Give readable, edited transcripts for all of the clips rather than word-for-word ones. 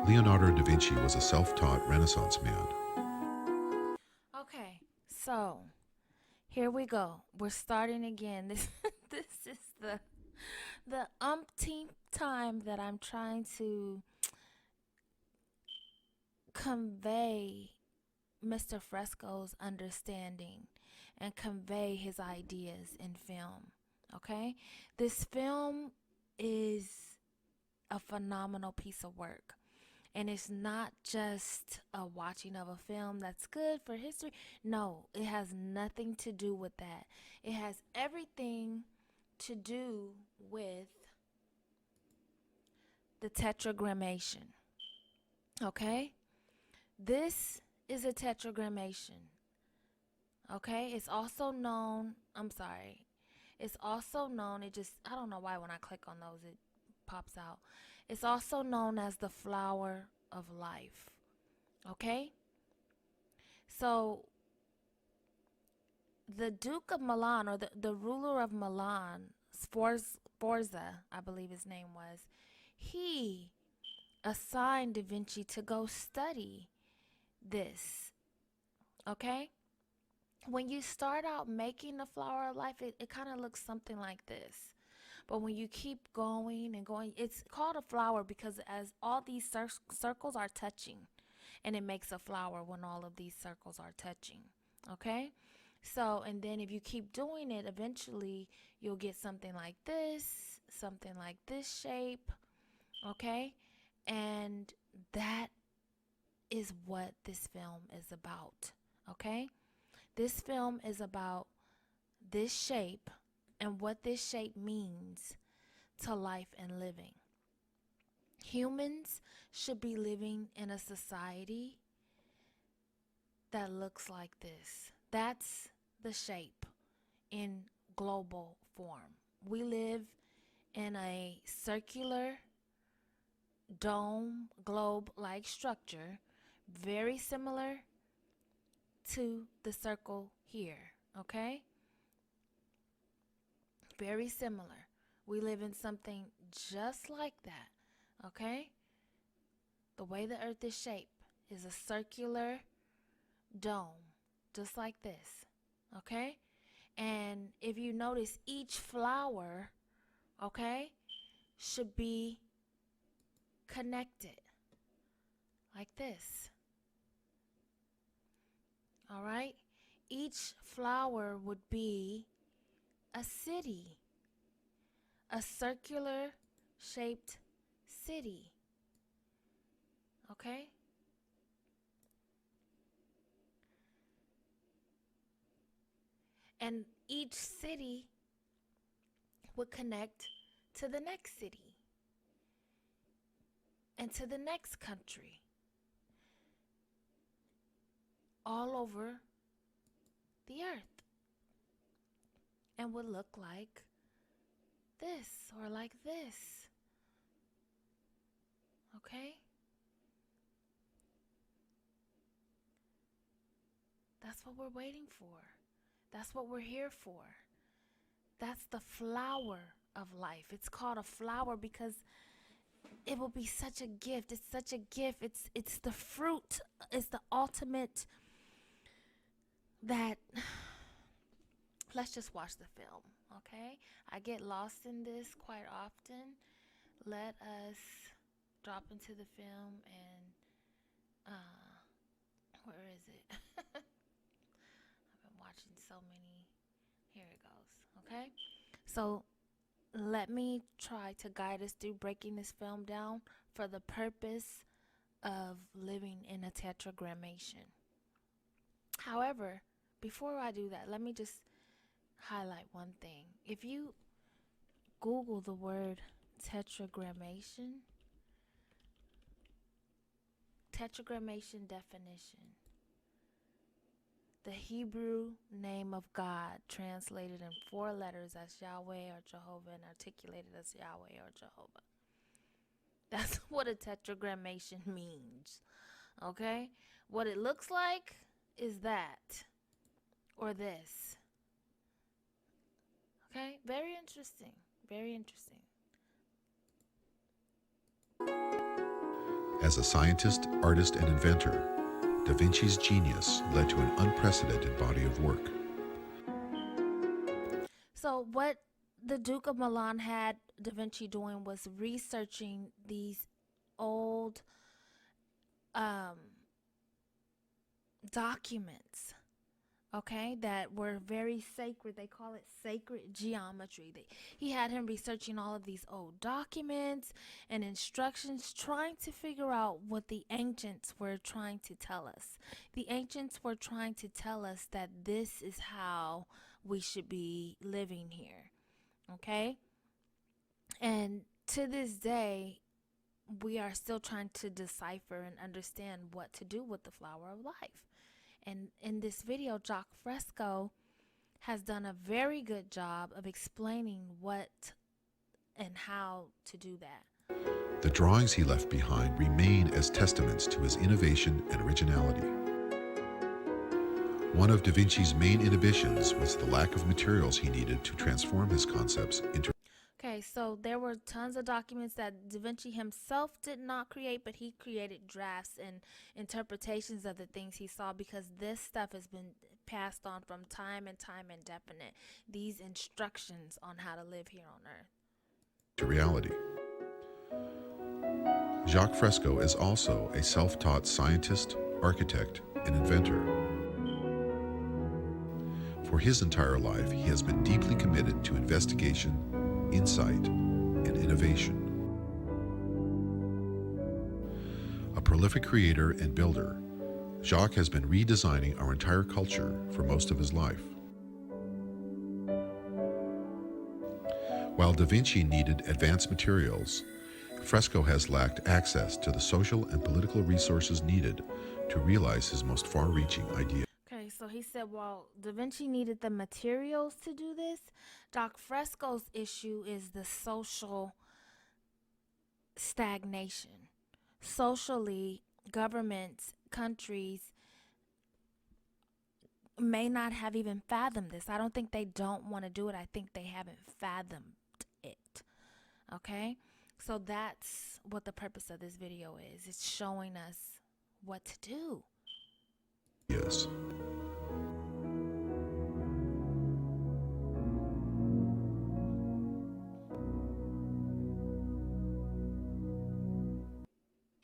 Leonardo da Vinci was a self-taught Renaissance man. Okay, so here we go. We're starting again. This is the umpteenth time that I'm trying to convey Mr. Fresco's understanding and convey his ideas in film. Okay? This film is a phenomenal piece of work. And it's not just a watching of a film that's good for history. No, it has nothing to do with that. It has everything to do with the tetragrammation. Okay? This is a tetragrammation. Okay? It's also known, it's also known, I don't know why when I click on those it pops out. It's also known as the flower of life. Okay? So the Duke of Milan, or the ruler of Milan, Sforza, I believe his name was, he assigned Da Vinci to go study this. Okay? When you start out making the flower of life, it kind of looks something like this. But when you keep going and going, it's called a flower because as all these circles are touching, and it makes a flower when all of these circles are touching. Okay? So, and then if you keep doing it, eventually you'll get something like this shape. Okay? And that is what this film is about. Okay? This film is about this shape and what this shape means to life and living. Humans should be living in a society that looks like this. That's the shape in global form. We live in a circular dome, globe-like structure, very similar to the circle here, okay? Very similar. We live in something just like that, okay? The way the earth is shaped is a circular dome, just like this, okay? And if you notice, each flower, okay, should be connected like this, all right? Each flower would be a city, a circular shaped city, okay? And each city would connect to the next city and to the next country, all over the earth, and would look like this or like this, okay? That's what we're waiting for. That's what we're here for. That's the flower of life. It's called a flower because it will be such a gift. It's such a gift. It's the fruit. It's the ultimate that let's just watch the film, okay? I get lost in this quite often. Let us drop into the film and where is it? I've been watching so many. Here it goes, okay? So let me try to guide us through breaking this film down for the purpose of living in a tetragrammation. However, before I do that, let me just highlight one thing. If you Google the word tetragrammation definition, the Hebrew name of God translated in 4 letters as Yahweh or Jehovah and articulated as Yahweh or Jehovah. That's what a tetragrammation means, okay? What it looks like is that or this, okay? Very interesting, very interesting. As a scientist, artist, and inventor, Da Vinci's genius led to an unprecedented body of work. So what the Duke of Milan had Da Vinci doing was researching these old documents, okay, that were very sacred. They call it sacred geometry. He had him researching all of these old documents and instructions, trying to figure out what the ancients were trying to tell us. The ancients were trying to tell us that this is how we should be living here, okay? And to this day, we are still trying to decipher and understand what to do with the flower of life. And in this video, Jacque Fresco has done a very good job of explaining what and how to do that. The drawings he left behind remain as testaments to his innovation and originality. One of Da Vinci's main inhibitions was the lack of materials he needed to transform his concepts into. Okay, so there were tons of documents that Da Vinci himself did not create, but he created drafts and interpretations of the things he saw, because this stuff has been passed on from time and time indefinite. These instructions on how to live here on Earth. To reality. Jacque Fresco is also a self-taught scientist, architect, and inventor. For his entire life, he has been deeply committed to investigation, insight, and innovation. A prolific creator and builder, Jacque has been redesigning our entire culture for most of his life. While Da Vinci needed advanced materials, Fresco has lacked access to the social and political resources needed to realize his most far-reaching ideas. Okay, so he said, well, Da Vinci needed the materials to do this. Jacque Fresco's issue is the social stagnation. Socially, governments, countries may not have even fathomed this. I don't think they don't want to do it. I think they haven't fathomed it. Okay? So that's what the purpose of this video is. It's showing us what to do. Yes.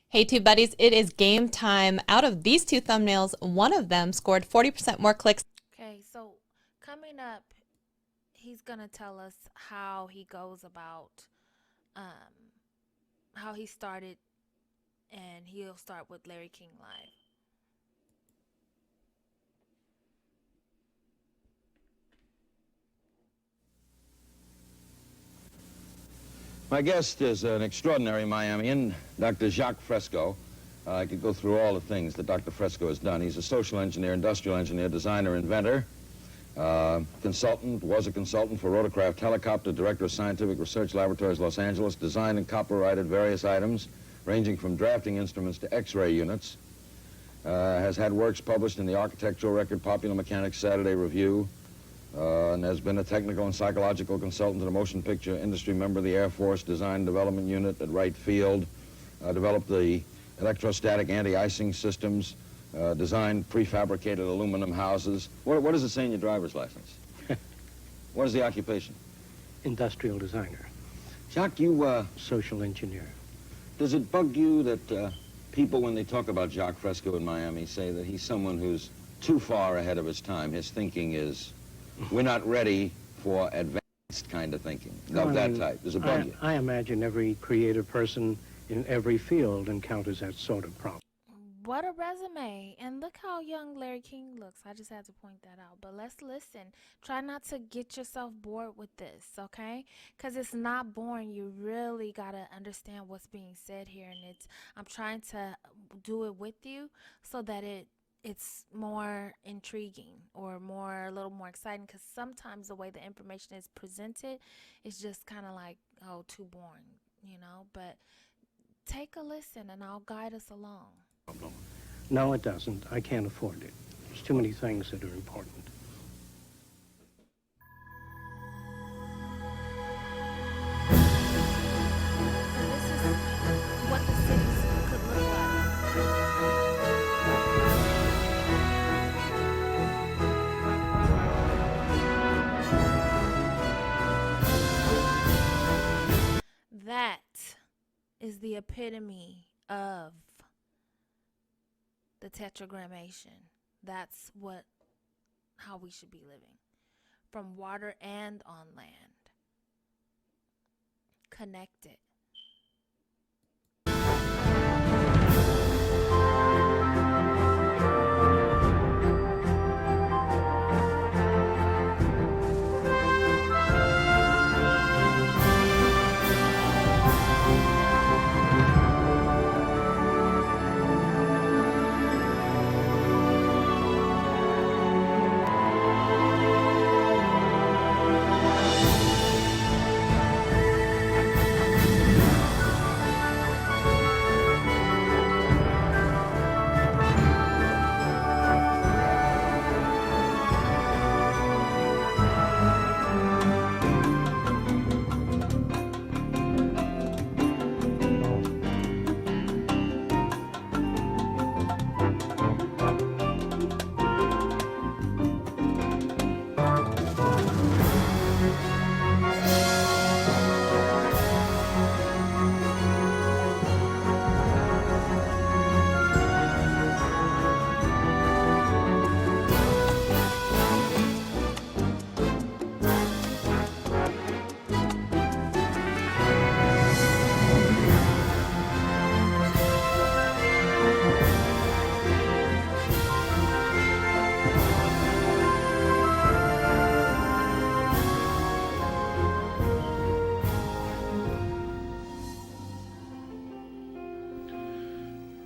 Hey Tube Buddies, it is game time. Out of these two thumbnails, one of them scored 40% more clicks. Okay, so coming up, he's going to tell us how he goes about, how he started, and he'll start with Larry King Live. My guest is an extraordinary Miamian, Dr. Jacque Fresco. I could go through all the things that Dr. Fresco has done. He's a social engineer, industrial engineer, designer, inventor, consultant, was a consultant for Rotorcraft Helicopter, director of Scientific Research Laboratories, Los Angeles, designed and copyrighted various items, ranging from drafting instruments to X-ray units. Has had works published in the Architectural Record, Popular Mechanics, Saturday Review, and has been a technical and psychological consultant to the motion picture industry, member of the Air Force Design and Development Unit at Wright Field, developed the electrostatic anti-icing systems, designed prefabricated aluminum houses. What does it say in your driver's license? What is the occupation? Industrial designer, Jacque, you, social engineer. does it bug you that people, when they talk about Jacque Fresco in Miami, say that he's someone who's too far ahead of his time? His thinking is, we're not ready for advanced kind of thinking, of that type. Does it bug you? I imagine every creative person in every field encounters that sort of problem. What a resume. And look how young Larry King looks. I just had to point that out. But let's listen. Try not to get yourself bored with this, okay? Because it's not boring. You really got to understand what's being said here. And I'm trying to do it with you so that it's more intriguing or a little more exciting, because sometimes the way the information is presented is just kind of like, oh, too boring, you know? But take a listen and I'll guide us along. No, it doesn't. I can't afford it. There's too many things that are important. So this is what the cities could look like. is the epitome of the Tetragrammation. That's how we should be living, from water and on land, connected.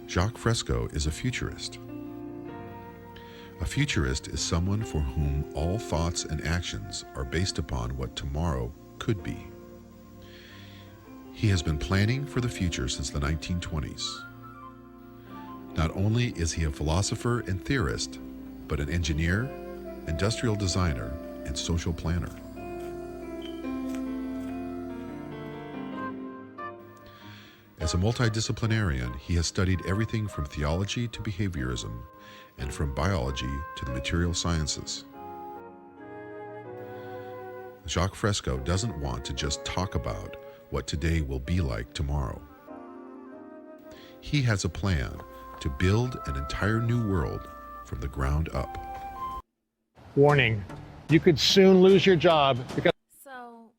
Jacque Fresco is a futurist. A futurist is someone for whom all thoughts and actions are based upon what tomorrow could be. He has been planning for the future since the 1920s. Not only is he a philosopher and theorist, but an engineer, industrial designer, and social planner. As a multidisciplinarian, he has studied everything from theology to behaviorism, and from biology to the material sciences. Jacque Fresco doesn't want to just talk about what today will be like tomorrow. He has a plan to build an entire new world from the ground up. Warning, you could soon lose your job because So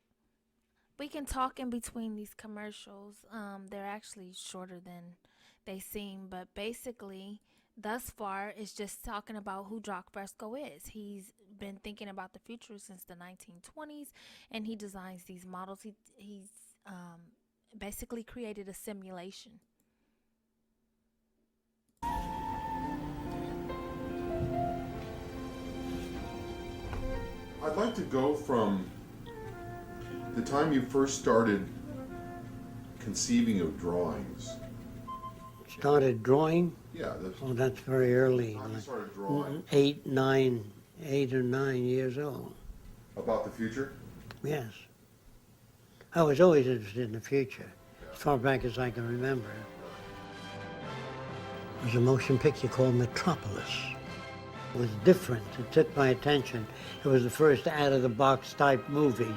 we can talk in between these commercials. They're actually shorter than they seem, but basically thus far it's just talking about who Jacque Fresco is. He's been thinking about the future since the 1920s, and he designs these models. He's basically created a simulation. I'd like to go from the time you first started conceiving of drawings. Started drawing? Yeah, Oh, that's very early. time you Like started drawing 8 or 9 years old. about the future. Yes. I was always interested in the future, as far back as I can remember. There was a motion picture called Metropolis. It was different. It took my attention. It was the first out-of-the-box type movie.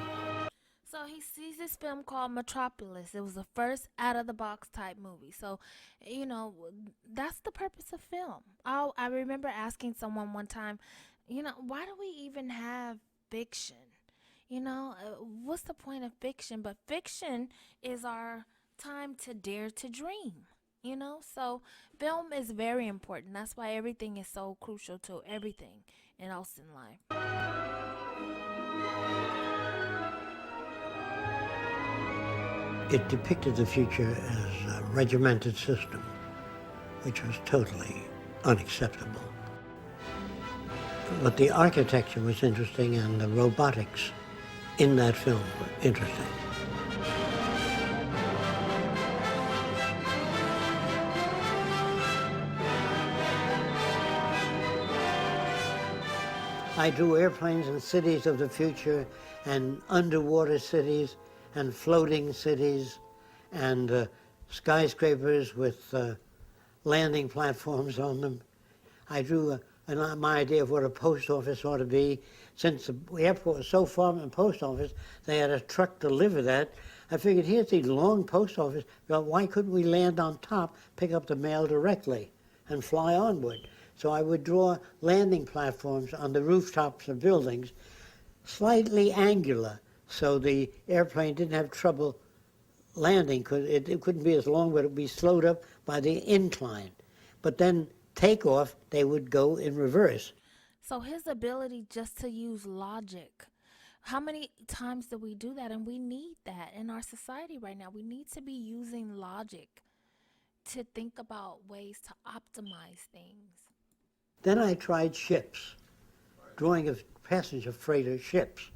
So he sees this film called Metropolis. It was the first out-of-the-box type movie. So, you know, that's the purpose of film. I remember asking someone one time, you know, why do we even have fiction? You know, what's the point of fiction? But fiction is our time to dare to dream. You know, so film is very important. That's why everything is so crucial to everything else in life. It depicted the future as a regimented system, which was totally unacceptable. But the architecture was interesting, and the robotics in that film were interesting. I drew airplanes and cities of the future, and underwater cities, and floating cities, and skyscrapers with landing platforms on them. I drew my idea of what a post office ought to be. Since the airport was so far from the post office, they had a truck deliver that, I figured, here's the long post office. Well, why couldn't we land on top, pick up the mail directly, and fly onward? So I would draw landing platforms on the rooftops of buildings, slightly angular, so the airplane didn't have trouble landing, because it couldn't be as long, but it would be slowed up by the incline. But then takeoff, they would go in reverse. So his ability just to use logic. How many times do we do that? And we need that in our society right now. We need to be using logic to think about ways to optimize things. Then I tried ships, drawing of passenger freighter ships.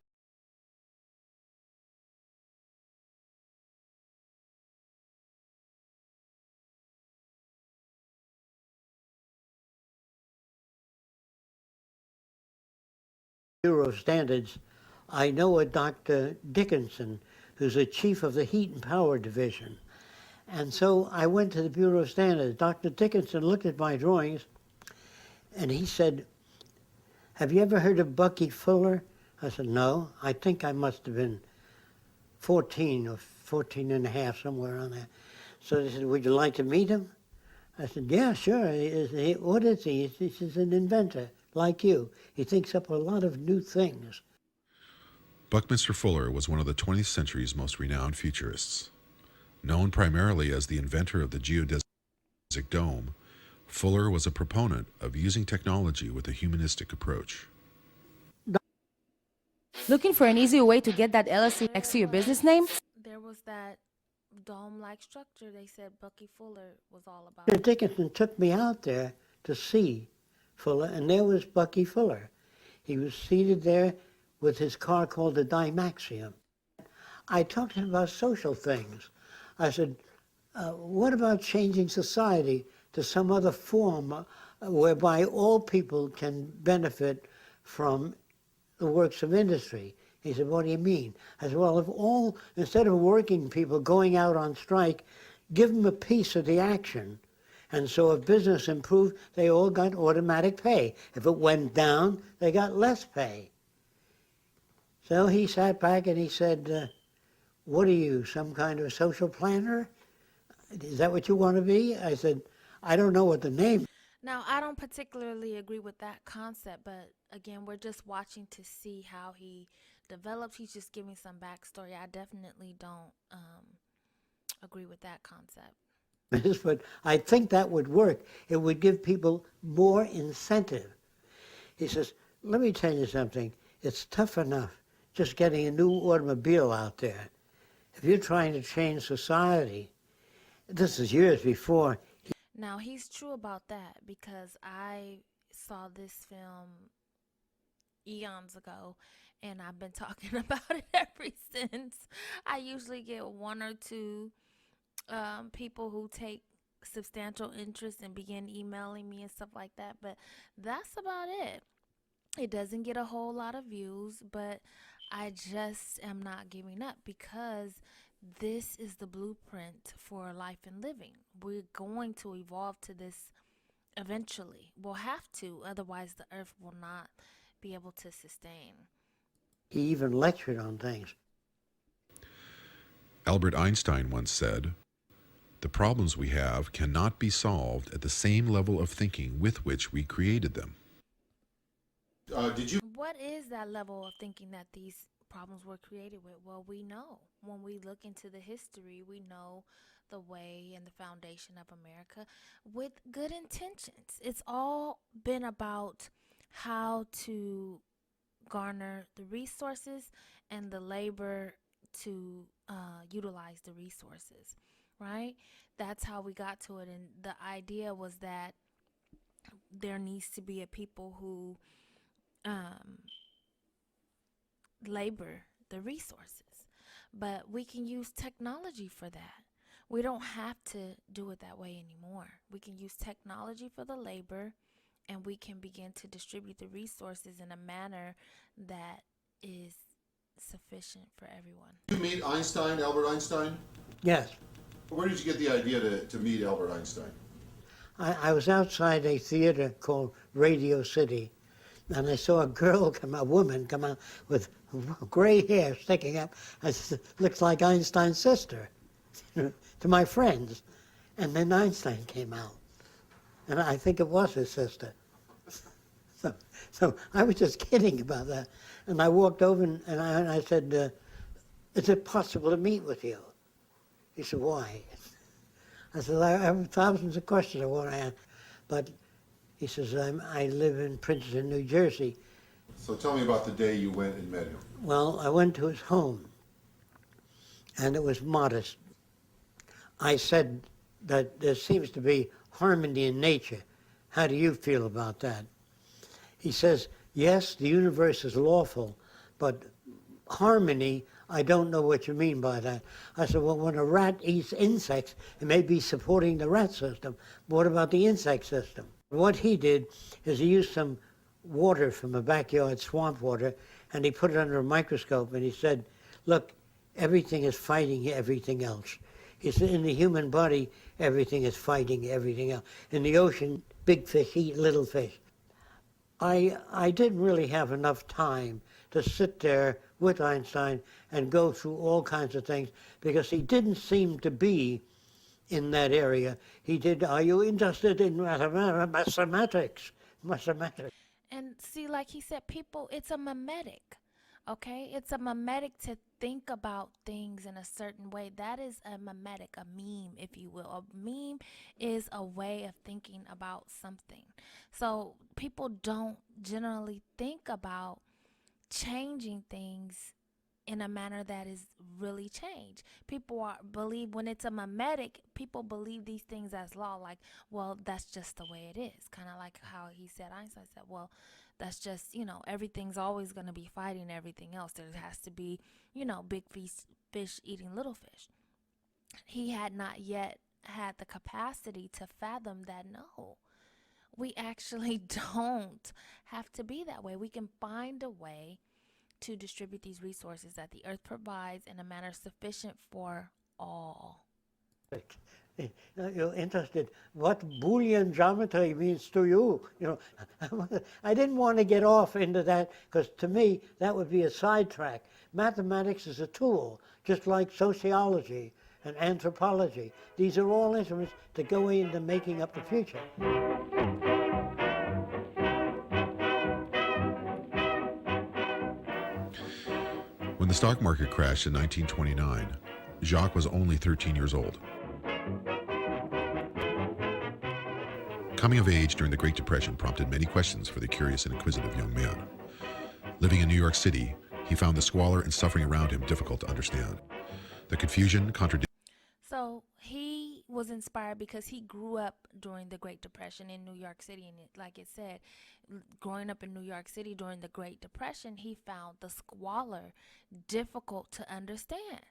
Bureau of Standards, I know a Dr. Dickinson, who's the chief of the Heat and Power Division. And so I went to the Bureau of Standards. Dr. Dickinson looked at my drawings, and he said, "Have you ever heard of Bucky Fuller?" I said, "No." I think I must have been 14 or 14 and a half, somewhere on there. So they said, "Would you like to meet him?" I said, "Yeah, sure." What is he? He's an inventor, like you. He thinks up a lot of new things. Buckminster Fuller was one of the 20th century's most renowned futurists. Known primarily as the inventor of the geodesic dome, Fuller was a proponent of using technology with a humanistic approach. Looking for an easier way to get that LLC next to your business name? There was that dome-like structure they said Bucky Fuller was all about. Dr. Dickinson took me out there to see Fuller, and there was Bucky Fuller. He was seated there with his car called the Dymaxium. I talked to him about social things. I said, what about changing society to some other form whereby all people can benefit from the works of industry? He said, "What do you mean?" I said, "Well, if all, instead of working people going out on strike, give them a piece of the action. And so if business improved, they all got automatic pay. If it went down, they got less pay." So he sat back and he said, "What are you, some kind of social planner? Is that what you want to be?" I said, "I don't know what the name." Now, I don't particularly agree with that concept, but again, we're just watching to see how he develops. He's just giving some backstory. I definitely don't agree with that concept. But I think that would work. It would give people more incentive. He says, "Let me tell you something. It's tough enough just getting a new automobile out there. If you're trying to change society," this is years before. Now, he's true about that, because I saw this film eons ago, and I've been talking about it ever since. I usually get one or two people who take substantial interest and begin emailing me and stuff like that, but that's about it. It doesn't get a whole lot of views, but I just am not giving up, because this is the blueprint for life and living. We're going to evolve to this eventually. We'll have to, otherwise the earth will not be able to sustain. He even lectured on things. Albert Einstein once said, "The problems we have cannot be solved at the same level of thinking with which we created them." What is that level of thinking that these problems were created with? Well, we know. When we look into the history, we know the way and the foundation of America with good intentions. It's all been about how to garner the resources and the labor to utilize the resources, right? That's how we got to it. And the idea was that there needs to be a people who labor the resources, but we can use technology for that. We don't have to do it that way anymore. We can use technology for the labor, and we can begin to distribute the resources in a manner that is sufficient for everyone. Did you meet Einstein, Albert Einstein? Yes. Where did you get the idea to meet Albert Einstein? I was outside a theater called Radio City, and I saw a woman come out with gray hair sticking up. I said, looks like Einstein's sister, to my friends. And then Einstein came out. And I think it was his sister. So I was just kidding about that. And I walked over and I said, is it possible to meet with you? He said, why? I said, I have thousands of questions I want to ask. But he says, I live in Princeton, New Jersey. So tell me about the day you went and met him. Well, I went to his home, and it was modest. I said that there seems to be harmony in nature. How do you feel about that? He says, yes, the universe is lawful, but harmony, I don't know what you mean by that. I said, well, when a rat eats insects, it may be supporting the rat system. What about the insect system? What he did is he used some water from a backyard, swamp water, and he put it under a microscope and he said, look, everything is fighting everything else. He said, in the human body, everything is fighting everything else. In the ocean, big fish eat little fish. I didn't really have enough time to sit there with Einstein and go through all kinds of things because he didn't seem to be in that area. He did, are you interested in mathematics? Mathematics. And see, like he said, people, it's a mimetic, okay? It's a mimetic to think about things in a certain way. That is a mimetic, a meme, if you will. A meme is a way of thinking about something. So people don't generally think about changing things in a manner that is really changed. People believe when it's a mimetic, people believe these things as law, like, well, that's just the way it is. Kind of like how he said, Einstein said, well, that's just, everything's always going to be fighting everything else. There has to be, big fish eating little fish. He had not yet had the capacity to fathom that, no, we actually don't have to be that way. We can find a way to distribute these resources that the earth provides in a manner sufficient for all. You're interested what Boolean geometry means to you. I didn't want to get off into that because to me that would be a sidetrack. Mathematics is a tool, just like sociology and anthropology. These are all instruments that go into making up the future. When the stock market crashed in 1929, Jacque was only 13 years old. Coming of age during the Great Depression prompted many questions for the curious and inquisitive young man. Living in New York City, he found the squalor and suffering around him difficult to understand. The confusion, contradiction. So he was inspired because he grew up during the Great Depression in New York City. And like it said, growing up in New York City during the Great Depression, he found the squalor difficult to understand,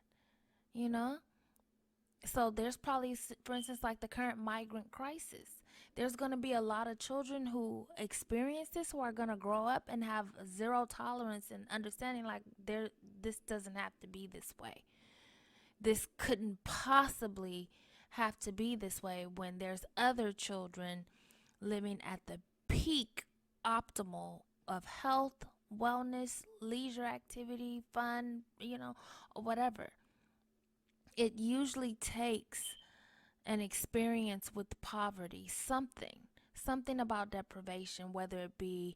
So there's probably, for instance, like the current migrant crisis. There's going to be a lot of children who experience this who are going to grow up and have zero tolerance and understanding like this doesn't have to be this way. This couldn't possibly have to be this way when there's other children living at the peak optimal of health, wellness, leisure activity, fun, or whatever. It usually takes an experience with poverty, something about deprivation, whether it be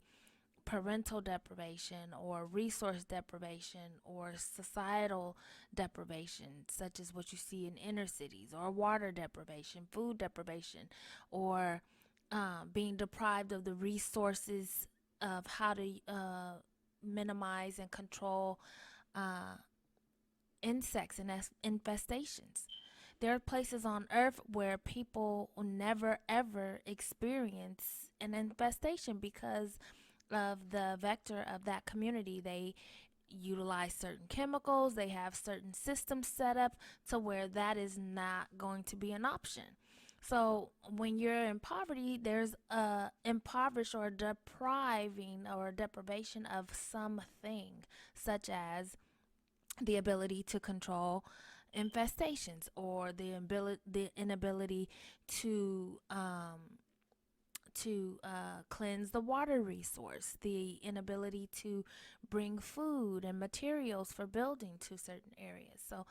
parental deprivation or resource deprivation or societal deprivation, such as what you see in inner cities, or water deprivation, food deprivation, or being deprived of the resources of how to minimize and control insects and infestations. There are places on Earth where people will never ever experience an infestation because of the vector of that community. They utilize certain chemicals, they have certain systems set up to where that is not going to be an option. So when you're in poverty, there's a impoverished or depriving or deprivation of something, such as the ability to control infestations or the inability to cleanse the water resource, the inability to bring food and materials for building to certain areas. So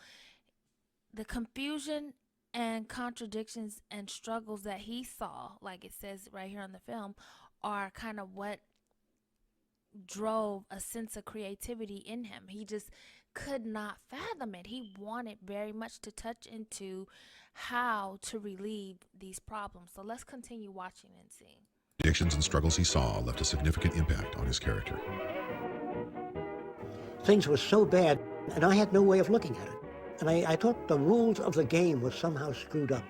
the confusion and contradictions and struggles that he saw, like it says right here on the film, are kind of what drove a sense of creativity in him. He just could not fathom it. He wanted very much to touch into how to relieve these problems. So let's continue watching and seeing. Addictions and struggles he saw left a significant impact on his character. Things were so bad, and I had no way of looking at it. And I thought the rules of the game were somehow screwed up.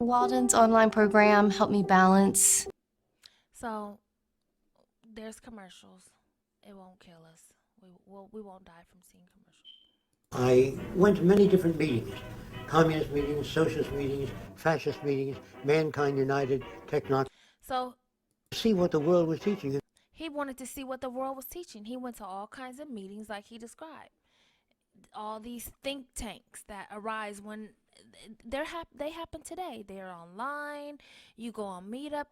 Walden's online program helped me balance. So there's commercials. It won't kill us. We won't die from seeing commercials. I went to many different meetings. Communist meetings, socialist meetings, fascist meetings, Mankind United, Technocracy. So See what the world was teaching. he wanted to see what the world was teaching. He went to all kinds of meetings like he described. All these think tanks that arise when they happen today. They're online. You go on Meetup.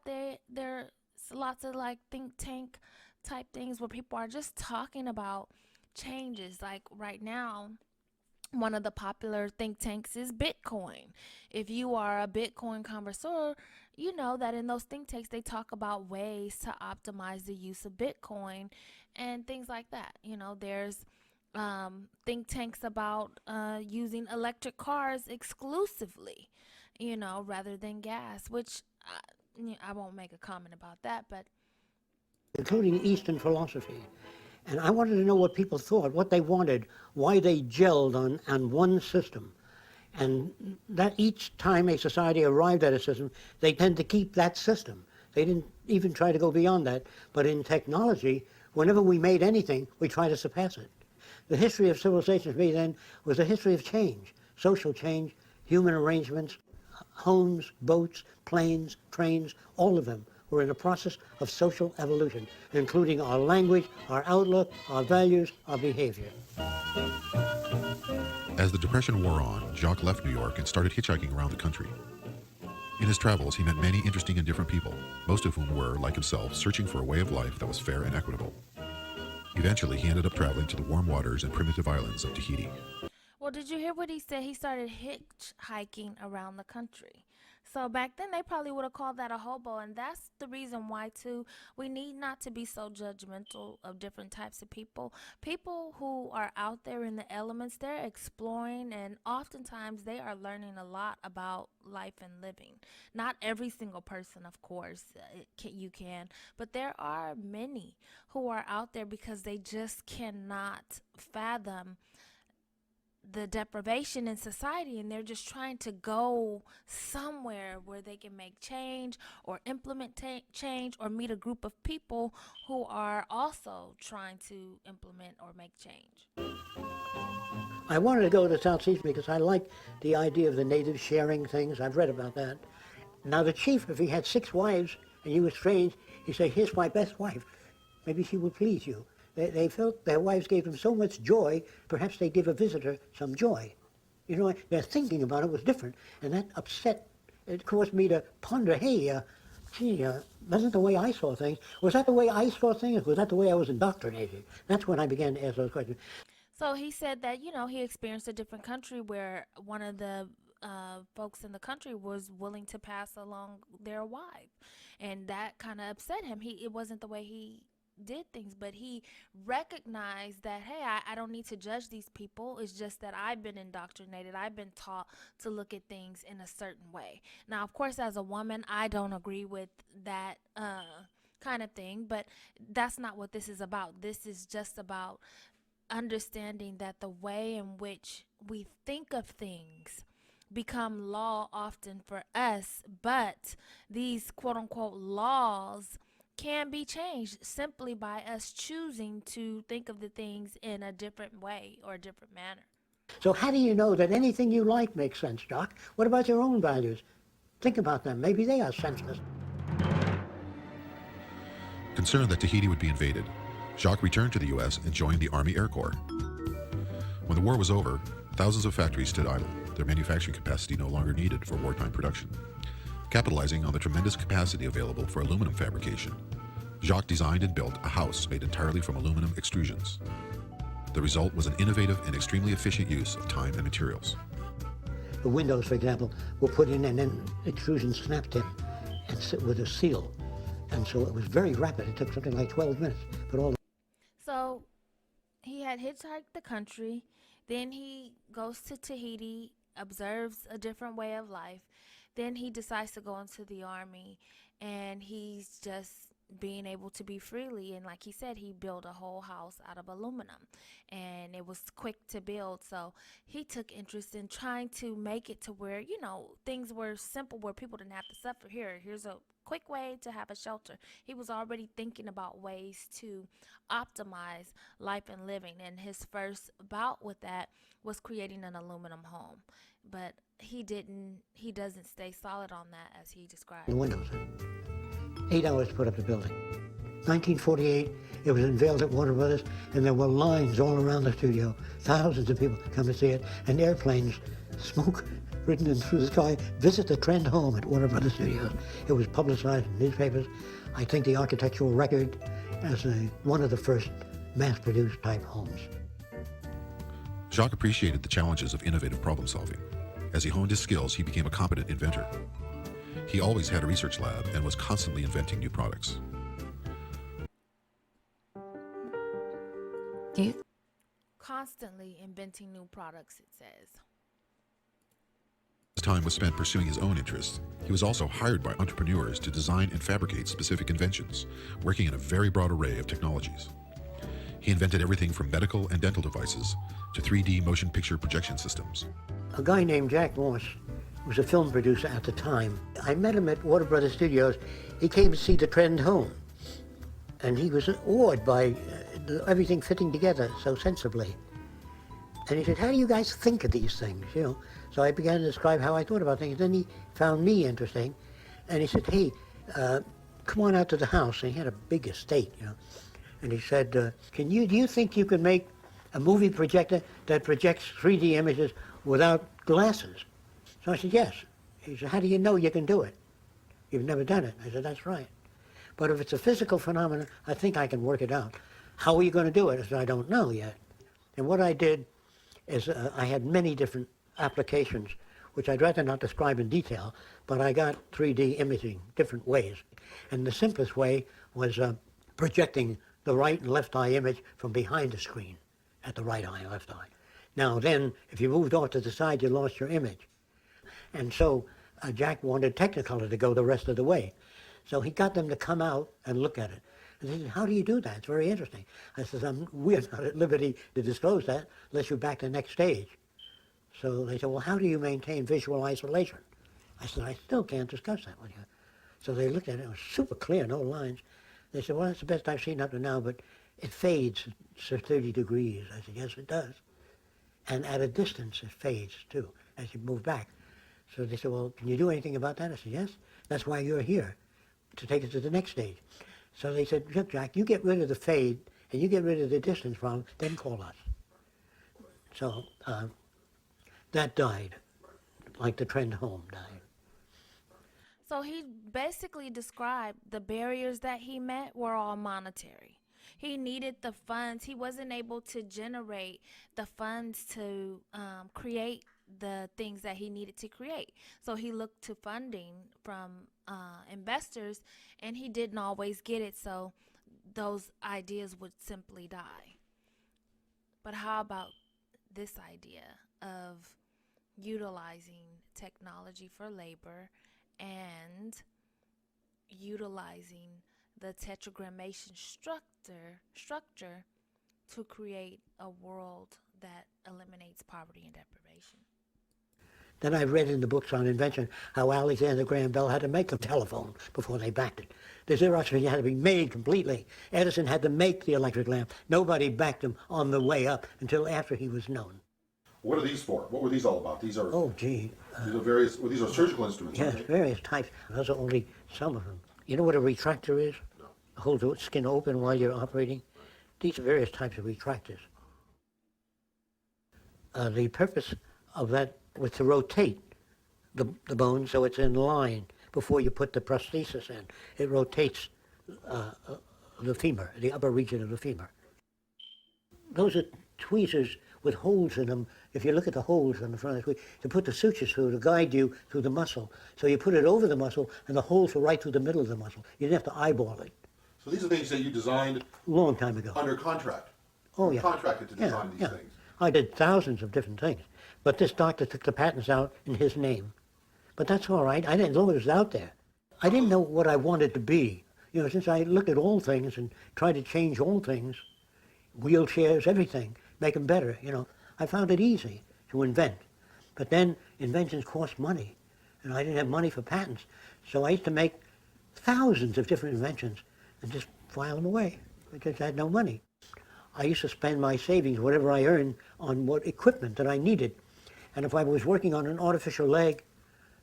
There's lots of like think tank type things where people are just talking about changes. Like right now, one of the popular think tanks is Bitcoin. If you are a Bitcoin connoisseur, you know that in those think tanks they talk about ways to optimize the use of Bitcoin and things like that. You know, there's think tanks about using electric cars exclusively, you know, rather than gas, which I won't make a comment about that, but Including Eastern philosophy. And I wanted to know what people thought, what they wanted, why they gelled on one system. And that each time a society arrived at a system, they tend to keep that system. They didn't even try to go beyond that. But in technology, whenever we made anything, we try to surpass it. The history of civilization for me then was a history of change, social change, human arrangements, homes, boats, planes, trains, all of them were in a process of social evolution, including our language, our outlook, our values, our behavior. As the Depression wore on, Jacque left New York and started hitchhiking around the country. In his travels, he met many interesting and different people, most of whom were, like himself, searching for a way of life that was fair and equitable. Eventually, he ended up traveling to the warm waters and primitive islands of Tahiti. well, did you hear what he said? He started hitchhiking around the country. So back then they probably would have called that a hobo, and that's the reason why too we need not to be so judgmental of different types of people. People who are out there in the elements, they're exploring, and oftentimes they are learning a lot about life and living. Not every single person, of course, you can, but there are many who are out there because they just cannot fathom the deprivation in society, and they're just trying to go somewhere where they can make change or implement change or meet a group of people who are also trying to implement or make change. I wanted to go to the South Seas because I like the idea of the natives sharing things. I've read about that. Now the chief, if he had 6 wives and you were strange, he said, here's my best wife. Maybe she will please you. They felt their wives gave them so much joy, perhaps they give a visitor some joy. You know, their thinking about it was different, and that it caused me to ponder, hey, wasn't the way I saw things. Was that the way I saw things? Was that the way I was indoctrinated? That's when I began to ask those questions. So he said that, you know, he experienced a different country where one of the folks in the country was willing to pass along their wife, and that kind of upset him. It wasn't the way he did things, but he recognized that, hey, I don't need to judge these people. It's just that I've been indoctrinated. I've been taught to look at things in a certain way. Now, of course, as a woman, I don't agree with that kind of thing, but that's not what this is about. This is just about understanding that the way in which we think of things become law often for us, but these quote-unquote laws can be changed simply by us choosing to think of the things in a different way or a different manner. So how do you know that anything you like makes sense, Doc? What about your own values? Think about them. Maybe they are senseless. Concerned that Tahiti would be invaded, Jacque returned to the U.S. and joined the Army Air Corps. When the war was over, thousands of factories stood idle, their manufacturing capacity no longer needed for wartime production. Capitalizing on the tremendous capacity available for aluminum fabrication, Jacque designed and built a house made entirely from aluminum extrusions. The result was an innovative and extremely efficient use of time and materials. The windows, for example, were put in and then extrusion snapped in and with a seal. And so it was very rapid. It took something like 12 minutes. But So he had hitchhiked the country. Then he goes to Tahiti, observes a different way of life. Then he decides to go into the army, and he's just being able to be freely. And like he said, he built a whole house out of aluminum, and it was quick to build. So he took interest in trying to make it to where, you know, things were simple, where people didn't have to suffer. Here's a quick way to have a shelter. He was already thinking about ways to optimize life and living, and his first bout with that was creating an aluminum home. But he doesn't stay solid on that, as he described. the windows. 8 hours to put up the building. 1948, it was unveiled at Warner Brothers, and there were lines all around the studio. Thousands of people come to see it, and airplanes, smoke ridden in through the sky, visit the Trend home at Warner Brothers Studios. It was publicized in newspapers. I think the architectural record as one of the first mass-produced type homes. Jacque appreciated the challenges of innovative problem solving. As he honed his skills, he became a competent inventor. He always had a research lab and was constantly inventing new products. Constantly inventing new products, it says. His time was spent pursuing his own interests. He was also hired by entrepreneurs to design and fabricate specific inventions, working in a very broad array of technologies. He invented everything from medical and dental devices to 3D motion picture projection systems. A guy named Jack Morse was a film producer at the time. I met him at Warner Brothers Studios. He came to see the Trend home, and he was awed by everything fitting together so sensibly. And he said, "How do you guys think of these things?" You know. So I began to describe how I thought about things. Then he found me interesting, and he said, "Hey, come on out to the house." And he had a big estate, you know. And he said, do you think you can make a movie projector that projects 3D images without glasses? So I said, yes. He said, how do you know you can do it? You've never done it. I said, that's right. But if it's a physical phenomenon, I think I can work it out. How are you going to do it? I said, I don't know yet. And what I did is I had many different applications, which I'd rather not describe in detail, but I got 3D imaging different ways. And the simplest way was projecting the right and left eye image from behind the screen at the right eye and left eye. Now then, if you moved off to the side, you lost your image. And so Jack wanted Technicolor to go the rest of the way. So he got them to come out and look at it. And they said, how do you do that? It's very interesting. I said, we're not at liberty to disclose that unless you're back to the next stage. So they said, well, how do you maintain visual isolation? I said, I still can't discuss that with you. So they looked at it. It was super clear, no lines. They said, well, that's the best I've seen up to now, but it fades to 30 degrees. I said, yes, it does. And at a distance, it fades, too, as you move back. So they said, well, can you do anything about that? I said, yes. That's why you're here, to take it to the next stage. So they said, look, Jack, you get rid of the fade, and you get rid of the distance problem, then call us. So that died, like the Trend home died. So he basically described the barriers that he met were all monetary. He needed the funds. He wasn't able to generate the funds to create the things that he needed to create. So he looked to funding from investors, and he didn't always get it. So those ideas would simply die. But how about this idea of utilizing technology for labor and utilizing the tetragrammation structure to create a world that eliminates poverty and deprivation? Then I read in the books on invention how Alexander Graham Bell had to make the telephone before they backed it. The Xerox machine had to be made completely. Edison had to make the electric lamp. Nobody backed him on the way up until after he was known. What are these for? What were these all about? These are These well, these are surgical instruments. yes, Right? various types. Those are only some of them. You know what a retractor is? No. Hold the skin open while you're operating. These are various types of retractors. The purpose of that was to rotate the bone so it's in line before you put the prosthesis in. It rotates the femur, the upper region of the femur. Those are tweezers with holes in them. If you look at the holes on the front of the tweezer, to put the sutures through to guide you through the muscle. So you put it over the muscle, and the holes are right through the middle of the muscle. You didn't have to eyeball it. So these are things that you designed Long time ago. under contract. Oh, You yeah. contracted to design these things. I did thousands of different things. But this doctor took the patents out in his name. But that's all right. I didn't know it was out there. I didn't know what I wanted to be. You know, since I looked at all things and tried to change all things, wheelchairs, everything, make them better, you know. I found it easy to invent. But then inventions cost money, and I didn't have money for patents. So I used to make thousands of different inventions and just file them away because I had no money. I used to spend my savings, whatever I earned, on what equipment that I needed. And if I was working on an artificial leg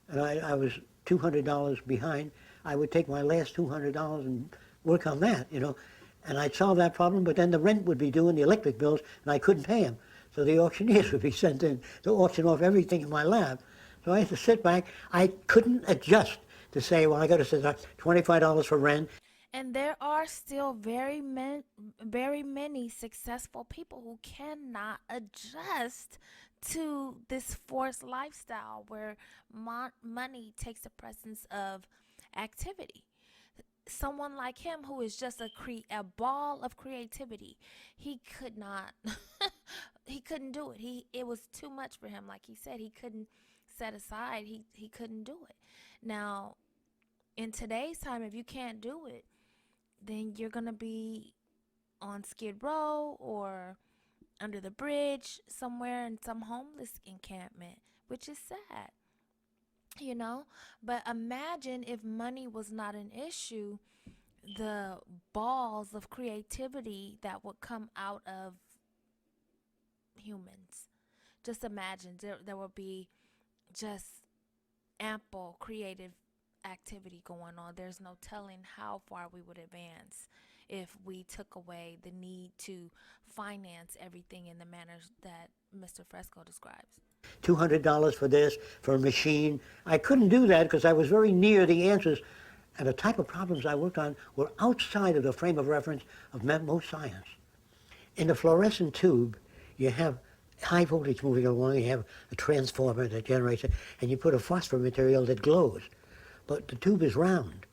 and I was $200 behind, I would take my last $200 and work on that, you know. And I'd solve that problem, but then the rent would be due and the electric bills, and I couldn't pay them. So the auctioneers would be sent in to auction off everything in my lab. So I had to sit back. I couldn't adjust to say, well, I got to set aside $25 for rent. And there are still very many successful people who cannot adjust to this forced lifestyle where money takes the precedence of activity. Someone like him who is just a ball of creativity, he could not, he couldn't do it. It was too much for him. Like he said, he couldn't set aside, he couldn't do it. Now, in today's time, if you can't do it, then you're going to be on Skid Row or under the bridge somewhere in some homeless encampment, which is sad, you know. But imagine if money was not an issue, the balls of creativity that would come out of humans. Just imagine there would be just ample creative activity going on. There's no telling how far we would advance if we took away the need to finance everything in the manner that Mr. Fresco describes. $200 for this, for a machine. I couldn't do that because I was very near the answers, and the type of problems I worked on were outside of the frame of reference of most science. In the fluorescent tube, you have high voltage moving along, you have a transformer that generates it, and you put a phosphor material that glows. But the tube is round,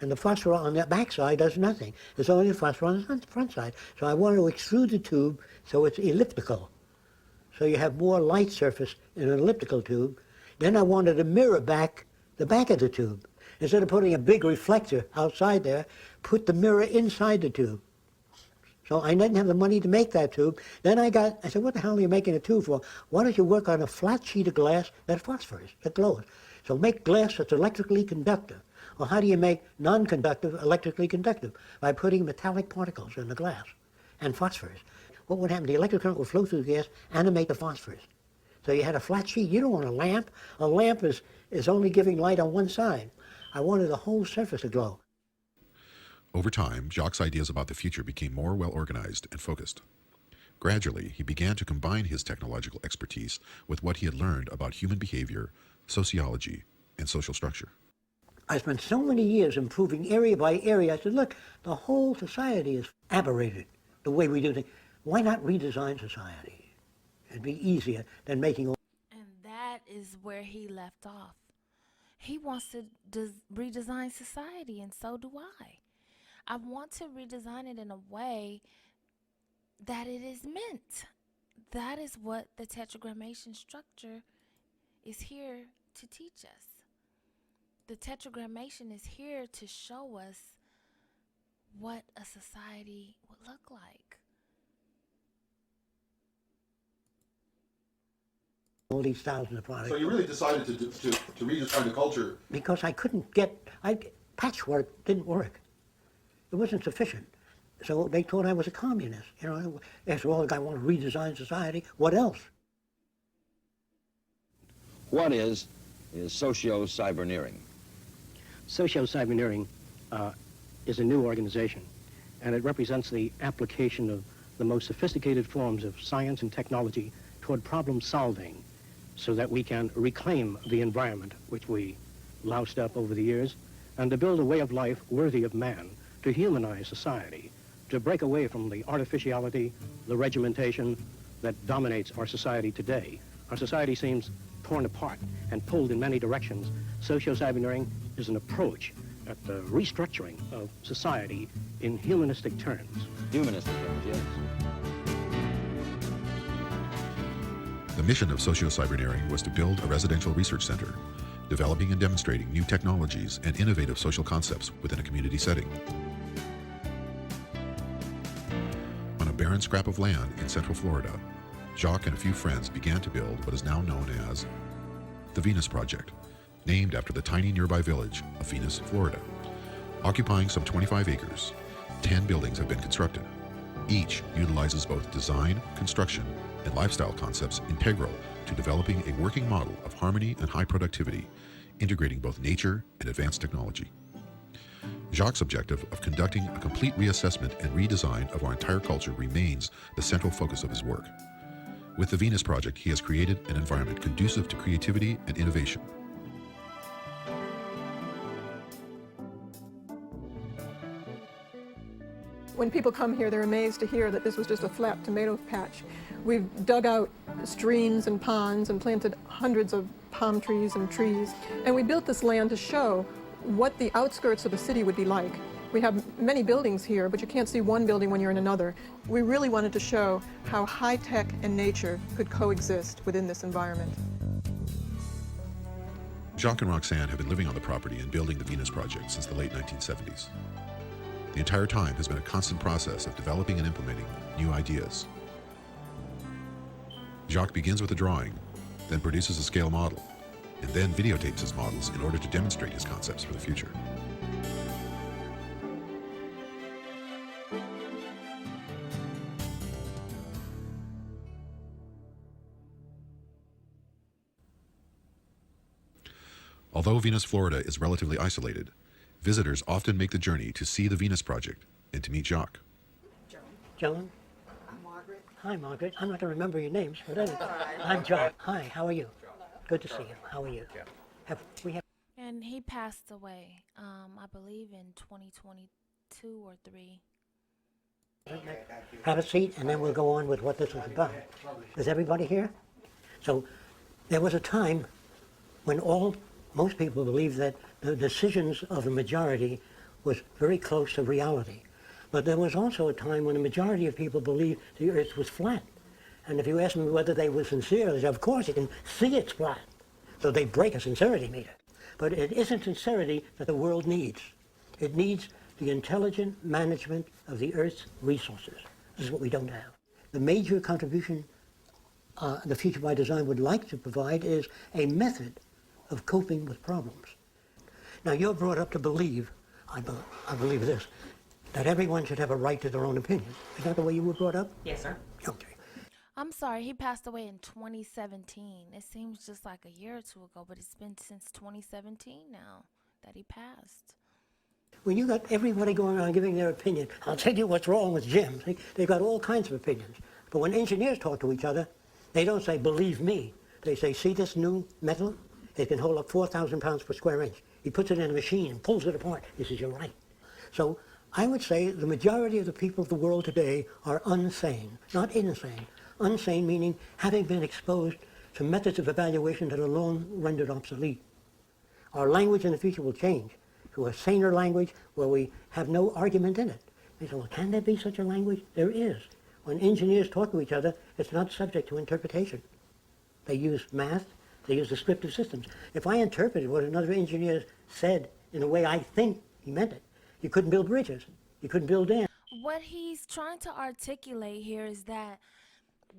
and the phosphor on the back side does nothing. There's only the phosphor on the front side. So I wanted to extrude the tube so it's elliptical. So you have more light surface in an elliptical tube. Then I wanted to mirror back the back of the tube. Instead of putting a big reflector outside there, put the mirror inside the tube. So I didn't have the money to make that tube. Then I said, what the hell are you making a tube for? Why don't you work on a flat sheet of glass that phosphors, that glows? So make glass that's electrically conductive. Well, how do you make non-conductive electrically conductive? By putting metallic particles in the glass and phosphorus. What would happen? The electric current would flow through the gas, animate the phosphorus. So you had a flat sheet. You don't want a lamp. A lamp is only giving light on one side. I wanted the whole surface to glow. Over time, Jacque's ideas about the future became more well-organized and focused. Gradually, he began to combine his technological expertise with what he had learned about human behavior, sociology, and social structure. I spent so many years improving area by area. I said, look, the whole society is aberrated, the way we do things. Why not redesign society? It'd be easier than making all... And that is where he left off. He wants to redesign society, and so do I. I want to redesign it in a way that it is meant. That is what the Tetragrammation structure is here to teach us. The Tetragrammation is here to show us what a society would look like. All these thousands of products. So you really decided to redesign the culture. Because I couldn't get, patchwork didn't work. It wasn't sufficient. So they thought I was a communist. You know, after all, the guy wanted to redesign society. What else? What is socio-cyberneering? Socio-cyberneering is a new organization, and it represents the application of the most sophisticated forms of science and technology toward problem solving so that we can reclaim the environment which we loused up over the years, and to build a way of life worthy of man, to humanize society, to break away from the artificiality, the regimentation that dominates our society today. Our society seems torn apart and pulled in many directions. Socio-cyberneering is an approach at the restructuring of society in humanistic terms. Humanistic terms, yes. The mission of socio-cyberneering was to build a residential research center, developing and demonstrating new technologies and innovative social concepts within a community setting. On a barren scrap of land in central Florida, Jacque and a few friends began to build what is now known as the Venus Project, named after the tiny nearby village of Venus, Florida. Occupying some 25 acres, 10 buildings have been constructed. Each utilizes both design, construction, and lifestyle concepts integral to developing a working model of harmony and high productivity, integrating both nature and advanced technology. Jacque's objective of conducting a complete reassessment and redesign of our entire culture remains the central focus of his work. With the Venus Project, he has created an environment conducive to creativity and innovation. When people come here, they're amazed to hear that this was just a flat tomato patch. We've dug out streams and ponds and planted hundreds of palm trees and trees. And we built this land to show what the outskirts of the city would be like. We have many buildings here, but you can't see one building when you're in another. We really wanted to show how high-tech and nature could coexist within this environment. Jacque and Roxanne have been living on the property and building the Venus Project since the late 1970s. The entire time has been a constant process of developing and implementing new ideas. Jacque begins with a drawing, then produces a scale model, and then videotapes his models in order to demonstrate his concepts for the future. Although Venus, Florida is relatively isolated, visitors often make the journey to see the Venus Project and to meet Jacque. Joan? Margaret. Hi, Margaret. I'm not going to remember your names, but I'm Jacque. Hi, how are you? Good to see you. How are you? And he passed away, I believe in 2022 or 3. Have a seat, and then we'll go on with what this is about. Is everybody here? So there was a time when most people believed that the decisions of the majority was very close to reality. But there was also a time when the majority of people believed the earth was flat. And if you ask them whether they were sincere, they said, of course, you can see it's flat. So they break a sincerity meter. But it isn't sincerity that the world needs. It needs the intelligent management of the earth's resources. This is what we don't have. The major contribution the Future by Design would like to provide is a method of coping with problems. Now, you're brought up to believe, I believe this, that everyone should have a right to their own opinion. Is that the way you were brought up? Yes, sir. Okay. I'm sorry, he passed away in 2017. It seems just like a year or two ago, but it's been since 2017 now that he passed. When you got everybody going around giving their opinion, I'll tell you what's wrong with Jim. See, they've got all kinds of opinions. But when engineers talk to each other, they don't say, believe me. They say, see this new metal? It can hold up 4,000 pounds per square inch. He puts it in a machine and pulls it apart. He says, you're right. So I would say the majority of the people of the world today are unsane, not insane. Unsane meaning having been exposed to methods of evaluation that are long rendered obsolete. Our language in the future will change to a saner language where we have no argument in it. They say, well, can there be such a language? There is. When engineers talk to each other, it's not subject to interpretation. They use math, they use descriptive systems. If I interpreted what another engineer said in the way I think he meant it, you couldn't build bridges, you couldn't build dams. What he's trying to articulate here is that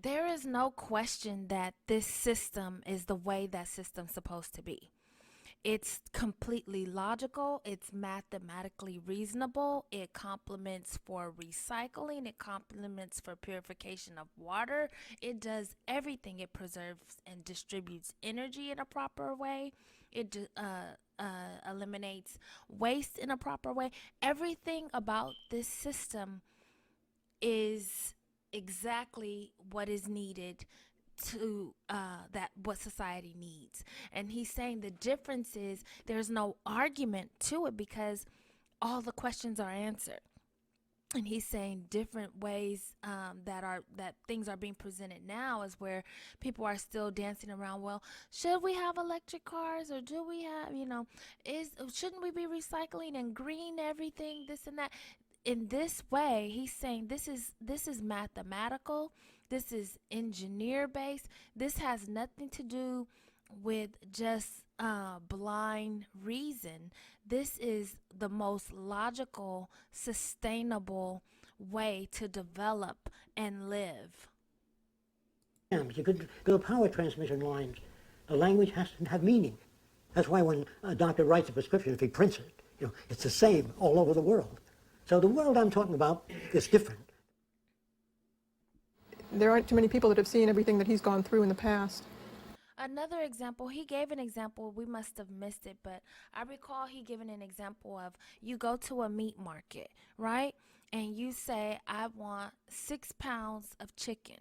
there is no question that this system is the way that system's supposed to be. It's completely logical, it's mathematically reasonable, it complements for recycling, it complements for purification of water, it does everything. It preserves and distributes energy in a proper way, it eliminates waste in a proper way. Everything about this system is exactly what is needed to that what society needs. And he's saying the difference is there's no argument to it because all the questions are answered. And he's saying different ways that things are being presented now is where people are still dancing around. Well, should we have electric cars, or do we have, shouldn't we be recycling and green everything, this and that? In this way, he's saying this is mathematical. This is engineer based. This has nothing to do with just blind reason. This is the most logical, sustainable way to develop and live. You could build power transmission lines. The language has to have meaning. That's why when a doctor writes a prescription, if he prints it, it's the same all over the world. So the world I'm talking about is different. There aren't too many people that have seen everything that he's gone through in the past. Another example, he gave an example, we must have missed it, but I recall he given an example of you go to a meat market, right? And you say, I want 6 pounds of chicken.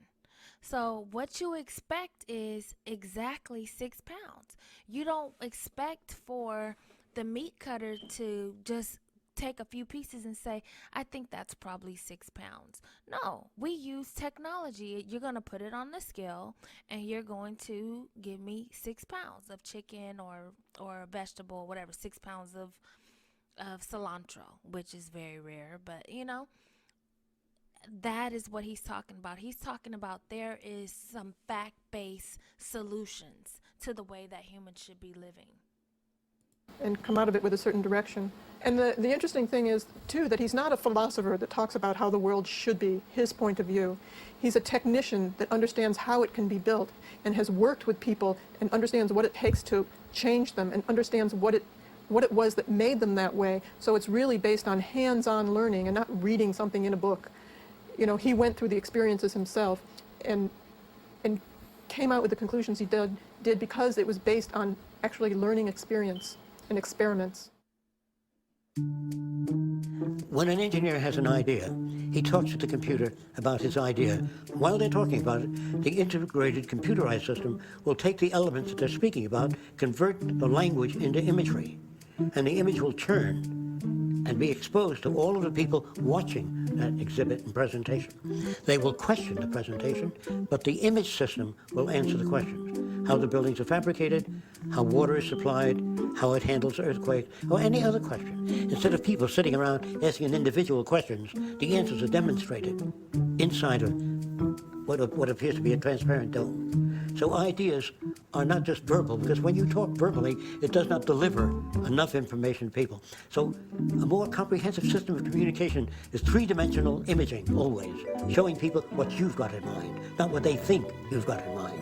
So what you expect is exactly 6 pounds. You don't expect for the meat cutter to just take a few pieces and say, I think that's probably 6 pounds. No, we use technology. You're going to put it on the scale and you're going to give me 6 pounds of chicken or vegetable, whatever, 6 pounds of cilantro, which is very rare, but that is what he's talking about. He's talking about there is some fact-based solutions to the way that humans should be living. And come out of it with a certain direction. And the interesting thing is, too, that he's not a philosopher that talks about how the world should be, his point of view. He's a technician that understands how it can be built and has worked with people and understands what it takes to change them and understands what it was that made them that way. So it's really based on hands-on learning and not reading something in a book. He went through the experiences himself and came out with the conclusions he did because it was based on actually learning experience and experiments. When an engineer has an idea, he talks to the computer about his idea. While they're talking about it, the integrated computerized system will take the elements that they're speaking about, convert the language into imagery, and the image will turn and be exposed to all of the people watching that exhibit and presentation. They will question the presentation, but the image system will answer the questions. How the buildings are fabricated, how water is supplied, how it handles earthquakes, or any other question. Instead of people sitting around asking individual questions, the answers are demonstrated inside of what appears to be a transparent dome. So ideas are not just verbal, because when you talk verbally, it does not deliver enough information to people. So a more comprehensive system of communication is three-dimensional imaging, always, showing people what you've got in mind, not what they think you've got in mind.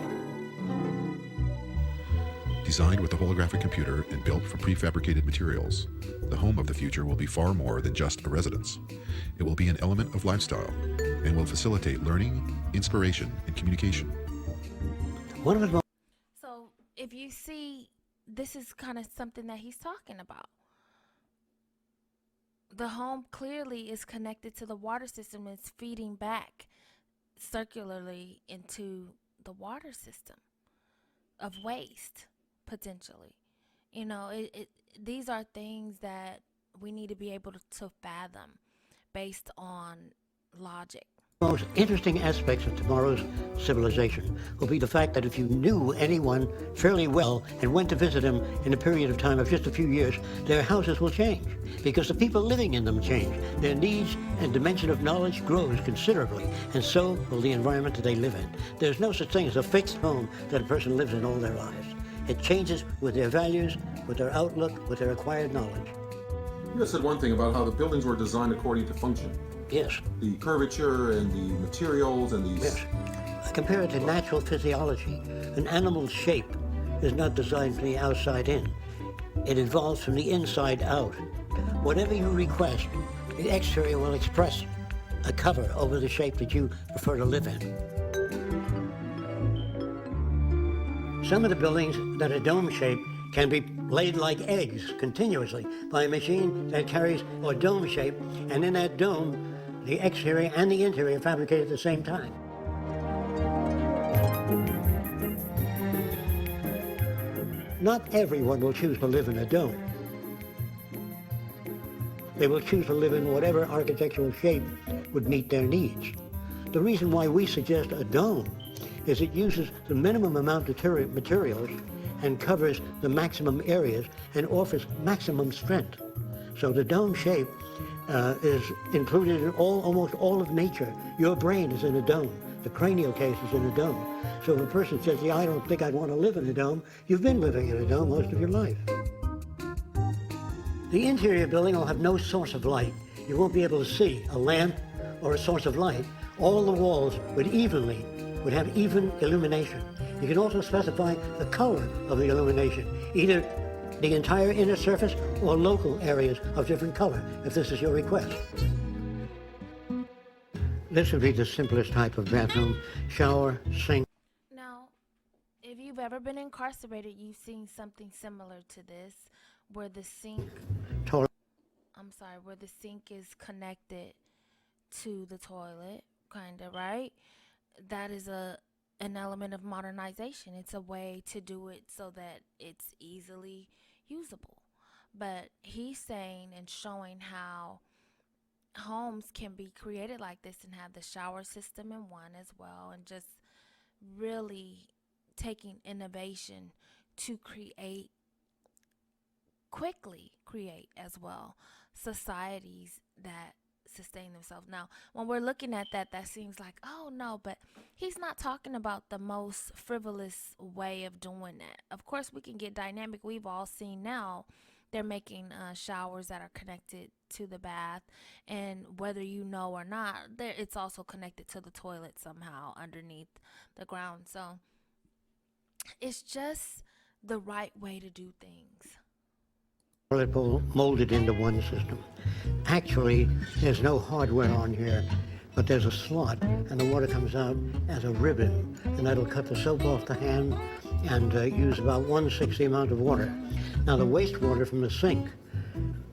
Designed with a holographic computer and built from prefabricated materials, the home of the future will be far more than just a residence. It will be an element of lifestyle and will facilitate learning, inspiration, and communication. So if you see, this is kind of something that he's talking about. The home clearly is connected to the water system. It's feeding back circularly into the water system of waste, potentially. These are things that we need to be able to fathom based on logic. The most interesting aspects of tomorrow's civilization will be the fact that if you knew anyone fairly well and went to visit them in a period of time of just a few years, their houses will change because the people living in them change. Their needs and dimension of knowledge grows considerably, and so will the environment that they live in. There's no such thing as a fixed home that a person lives in all their lives. It changes with their values, with their outlook, with their acquired knowledge. You just said one thing about how the buildings were designed according to function. Yes. The curvature and the materials and these... Yes. I compare it to natural physiology. An animal's shape is not designed from the outside in. It evolves from the inside out. Whatever you request, the exterior will express a cover over the shape that you prefer to live in. Some of the buildings that are dome-shaped can be laid like eggs continuously by a machine that carries a dome shape, and in that dome, the exterior and the interior are fabricated at the same time. Not everyone will choose to live in a dome. They will choose to live in whatever architectural shape would meet their needs. The reason why we suggest a dome is it uses the minimum amount of materials and covers the maximum areas and offers maximum strength. So the dome shape is included in almost all of nature. Your brain is in a dome. The cranial case is in a dome. So if a person says, yeah, I don't think I'd want to live in a dome, you've been living in a dome most of your life. The interior building will have no source of light. You won't be able to see a lamp or a source of light. All the walls would have even illumination. You can also specify the color of the illumination, either the entire inner surface or local areas of different color, if this is your request. This would be the simplest type of bathroom: shower, sink. Now, if you've ever been incarcerated, you've seen something similar to this, where the sink, where the sink is connected to the toilet, kinda, right? That is an element of modernization. It's a way to do it so that it's easily usable. But he's saying and showing how homes can be created like this and have the shower system in one as well, and just really taking innovation to quickly create as well societies that sustain themselves. Now, when we're looking at that, that seems like, oh no, but he's not talking about the most frivolous way of doing that. Of course, we can get dynamic. We've all seen now they're making showers that are connected to the bath, and whether you know or not, it's also connected to the toilet somehow underneath the ground. So it's just the right way to do things. Toilet bowl molded into one system. Actually, there's no hardware on here, but there's a slot, and the water comes out as a ribbon, and that'll cut the soap off the hand and use about 1/6 the amount of water. Now, the wastewater from the sink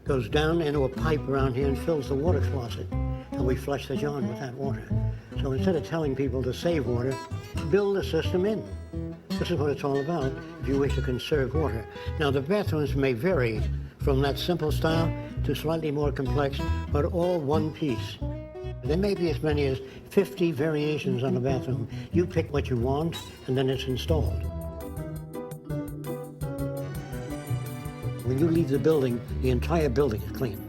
goes down into a pipe around here and fills the water closet, and we flush the John with that water. So instead of telling people to save water, build a system in. This is what it's all about if you wish to conserve water. Now, the bathrooms may vary from that simple style to slightly more complex, but all one piece. There may be as many as 50 variations on a bathroom. You pick what you want, and then it's installed. When you leave the building, the entire building is clean.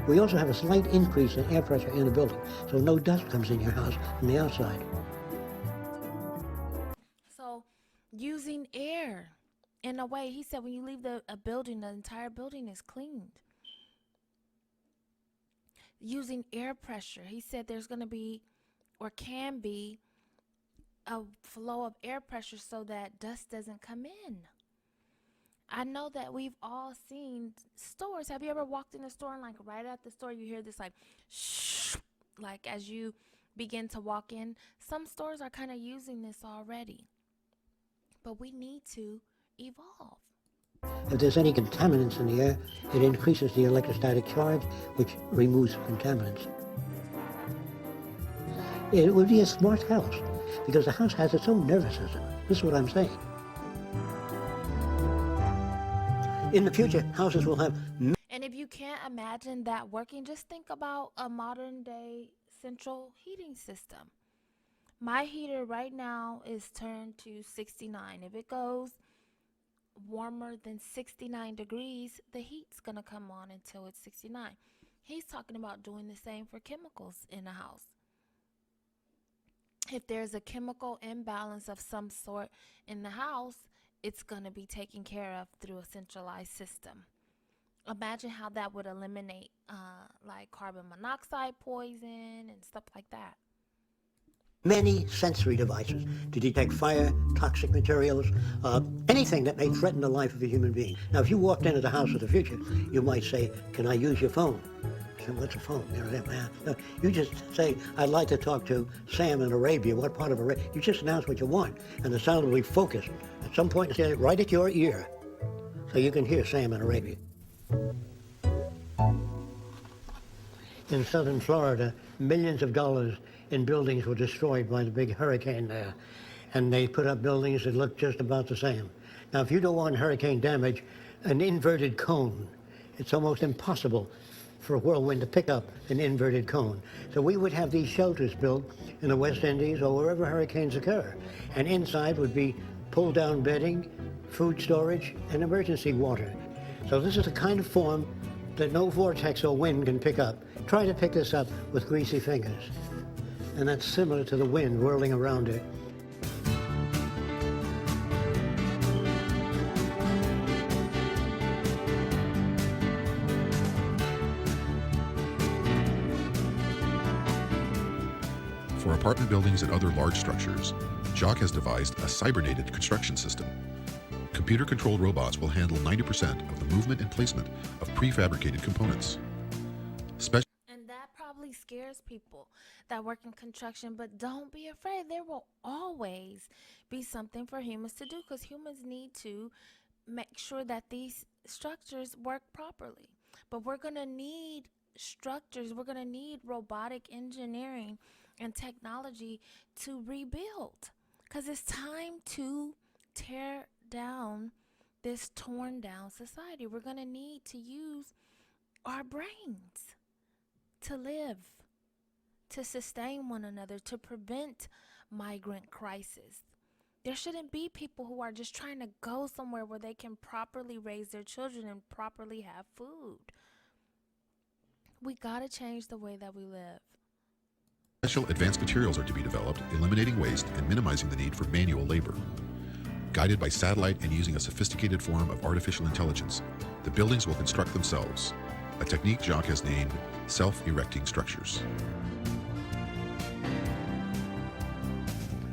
We also have a slight increase in air pressure in the building, so no dust comes in your house from the outside. So, using air in a way, he said when you leave a building, the entire building is cleaned. Using air pressure, he said there's going to be, or can be, a flow of air pressure so that dust doesn't come in. I know that we've all seen stores. Have you ever walked in a store and like right at the store you hear this like shh, like as you begin to walk in? Some stores are kind of using this already, but we need to evolve. If there's any contaminants in the air, it increases the electrostatic charge, which removes contaminants. It would be a smart house, because the house has its own nervous system. This is what I'm saying. In the future, houses will have... And if you can't imagine that working, just think about a modern day central heating system. My heater right now is turned to 69. If it goes warmer than 69 degrees, the heat's going to come on until it's 69. He's talking about doing the same for chemicals in a house. If there's a chemical imbalance of some sort in the house, it's going to be taken care of through a centralized system. Imagine how that would eliminate like carbon monoxide poison and stuff like that. Many sensory devices to detect fire, toxic materials, anything that may threaten the life of a human being. Now, if you walked into the house of the future, you might say, "Can I use your phone?" I said, "What's a phone?" No, you just say, "I'd like to talk to Sam in Arabia." What part of Arabia? You just announce what you want, and the sound will be focused. At some point, it's right at your ear, so you can hear Sam in Arabia. In southern Florida, millions of dollars in buildings were destroyed by the big hurricane there. and they put up buildings that look just about the same. Now, if you don't want hurricane damage, an inverted cone, it's almost impossible for a whirlwind to pick up an inverted cone. So we would have these shelters built in the West Indies or wherever hurricanes occur. And inside would be pull-down bedding, food storage, and emergency water. So this is the kind of form that no vortex or wind can pick up. Try to pick this up with greasy fingers. And that's similar to the wind whirling around it. For apartment buildings and other large structures, Jacque has devised a cybernated construction system. Computer-controlled robots will handle 90% of the movement and placement of prefabricated components. And that probably scares people that work in construction, but don't be afraid. There will always be something for humans to do, because humans need to make sure that these structures work properly. But we're going to need structures, we're going to need robotic engineering and technology to rebuild, because it's time to tear down this torn down society. We're going to need to use our brains to live, to sustain one another, to prevent migrant crisis. There shouldn't be people who are just trying to go somewhere where they can properly raise their children and properly have food. We got to change the way that we live. Special advanced materials are to be developed, eliminating waste and minimizing the need for manual labor. Guided by satellite and using a sophisticated form of artificial intelligence, the buildings will construct themselves, a technique Jacque has named self-erecting structures.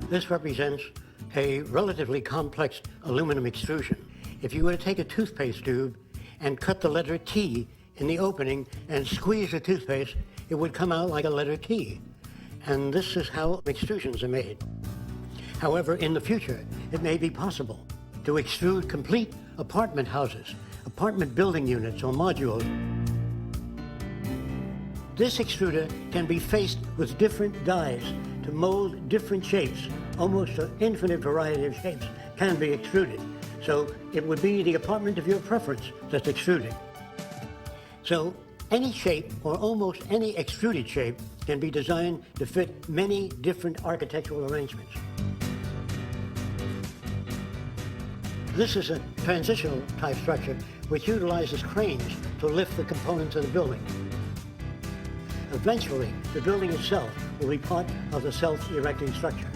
This represents a relatively complex aluminum extrusion. If you were to take a toothpaste tube and cut the letter T in the opening and squeeze the toothpaste, it would come out like a letter T. And this is how extrusions are made. However, in the future, it may be possible to extrude complete apartment houses, apartment building units or modules. This extruder can be faced with different dies to mold different shapes. Almost an infinite variety of shapes can be extruded. So it would be the apartment of your preference that's extruded. So any shape, or almost any extruded shape, can be designed to fit many different architectural arrangements. This is a transitional type structure which utilizes cranes to lift the components of the building. Eventually, the building itself will be part of the self-erecting structure.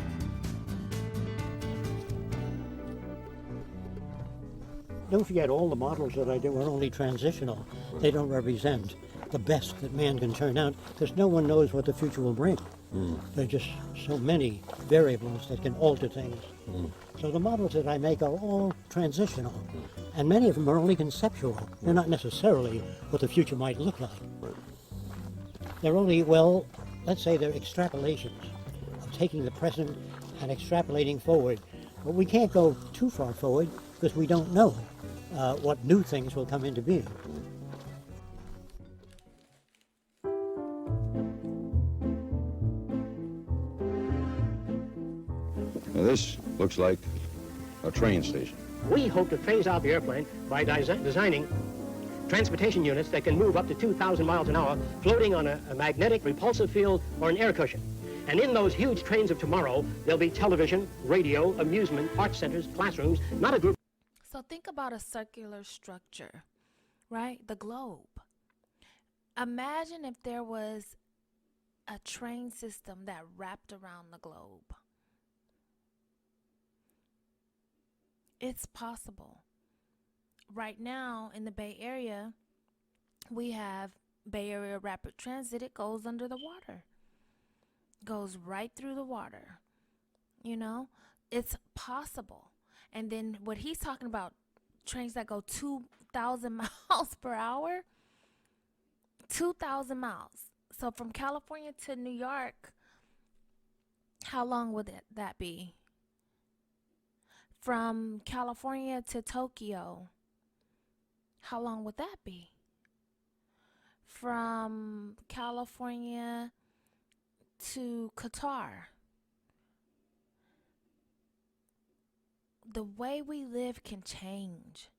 Don't forget, all the models that I do are only transitional. They don't represent the best that man can turn out, because no one knows what the future will bring. There are just so many variables that can alter things. So the models that I make are all transitional, and many of them are only conceptual. They're not necessarily what the future might look like. They're only, well, let's say they're extrapolations of taking the present and extrapolating forward. But we can't go too far forward because we don't know what new things will come into being. Now this looks like a train station. We hope to phase out the airplane by designing transportation units that can move up to 2,000 miles an hour, floating on a magnetic repulsive field or an air cushion. And in those huge trains of tomorrow, there'll be television, radio, amusement, art centers, classrooms, not a group. So think about a circular structure, right? The globe. Imagine if there was a train system that wrapped around the globe. It's possible. Right now in the Bay Area, we have Bay Area Rapid Transit. It goes under the water. Goes right through the water. You know, it's possible. And then what he's talking about, trains that go 2,000 miles per hour, 2,000 miles. So from California to New York, how long would that be? From California to Tokyo, how long would that be? From California to Qatar, the way we live can change.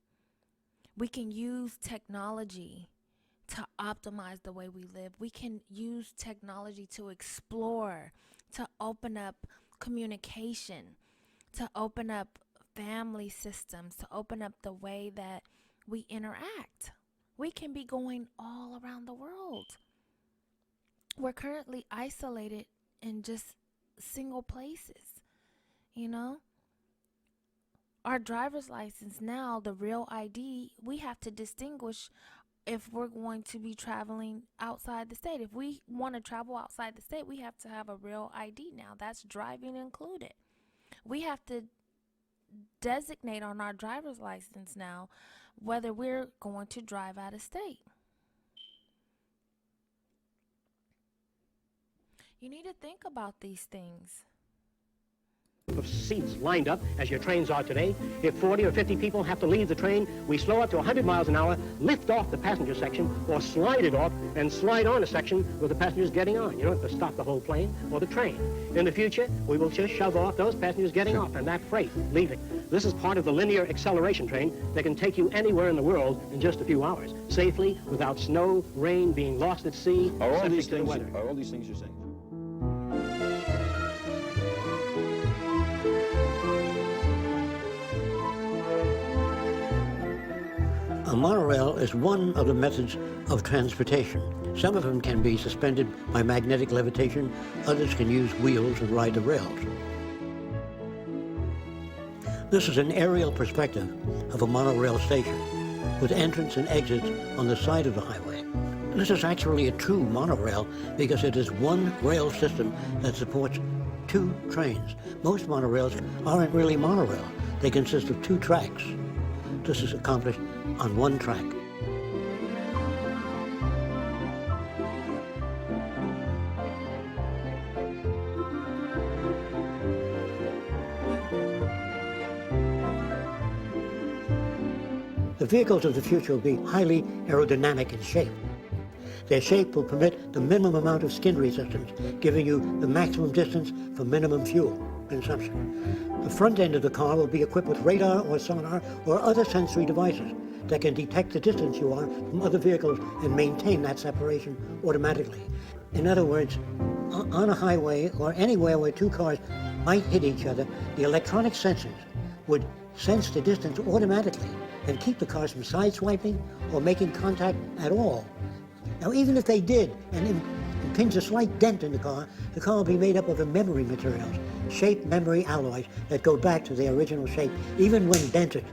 We can use technology to optimize the way we live. We can use technology to explore, to open up communication, to open up family systems, to open up the way that we interact. We can be going all around the world. We're currently isolated in just single places, you know? Our driver's license now, the real ID, we have to distinguish if we're going to be traveling outside the state. If we want to travel outside the state, we have to have a real ID now. That's driving included. We have to designate on our driver's license now whether we're going to drive out of state. You need to think about these things. Of seats lined up as your trains are today. If 40 or 50 people have to leave the train, we slow up to 100 miles an hour, lift off the passenger section, or slide it off and slide on a section with the passengers getting on. You don't have to stop the whole plane or the train. In the future, we will just shove off those passengers getting off and that freight leaving. This is part of the linear acceleration train that can take you anywhere in the world in just a few hours, safely, without snow, rain, being lost at sea, Are all subject these to the things? weather. Are all these things you're saying? A monorail is one of the methods of transportation. Some of them can be suspended by magnetic levitation, others can use wheels and ride the rails. This is an aerial perspective of a monorail station with entrance and exits on the side of the highway. This is actually a true monorail because it is one rail system that supports two trains. Most monorails aren't really monorail. They consist of two tracks. This is accomplished on one track. The vehicles of the future will be highly aerodynamic in shape. Their shape will permit the minimum amount of skin resistance, giving you the maximum distance for minimum fuel consumption. The front end of the car will be equipped with radar or sonar or other sensory devices that can detect the distance you are from other vehicles and maintain that separation automatically. In other words, on a highway or anywhere where two cars might hit each other, the electronic sensors would sense the distance automatically and keep the cars from sideswiping or making contact at all. Now, even if they did and impinge a slight dent in the car will be made up of the memory materials, shape memory alloys that go back to their original shape, even when dented.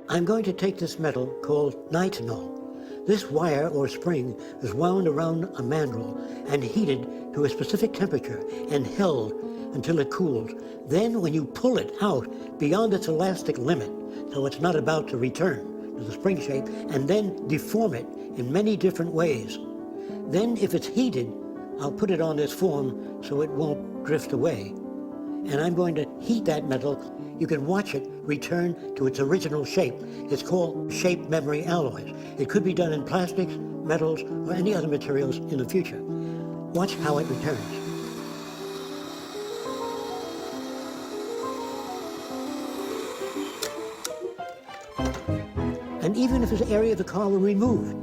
I'm going to take this metal called nitinol. This wire or spring is wound around a mandrel and heated to a specific temperature and held until it cools. Then when you pull it out beyond its elastic limit, so it's not about to return to the spring shape, and then deform it in many different ways. Then if it's heated, I'll put it on this form so it won't drift away. And I'm going to heat that metal. You can watch it return to its original shape. It's called shape memory alloys. It could be done in plastics, metals, or any other materials in the future. Watch how it returns. And even if this area of the car were removed,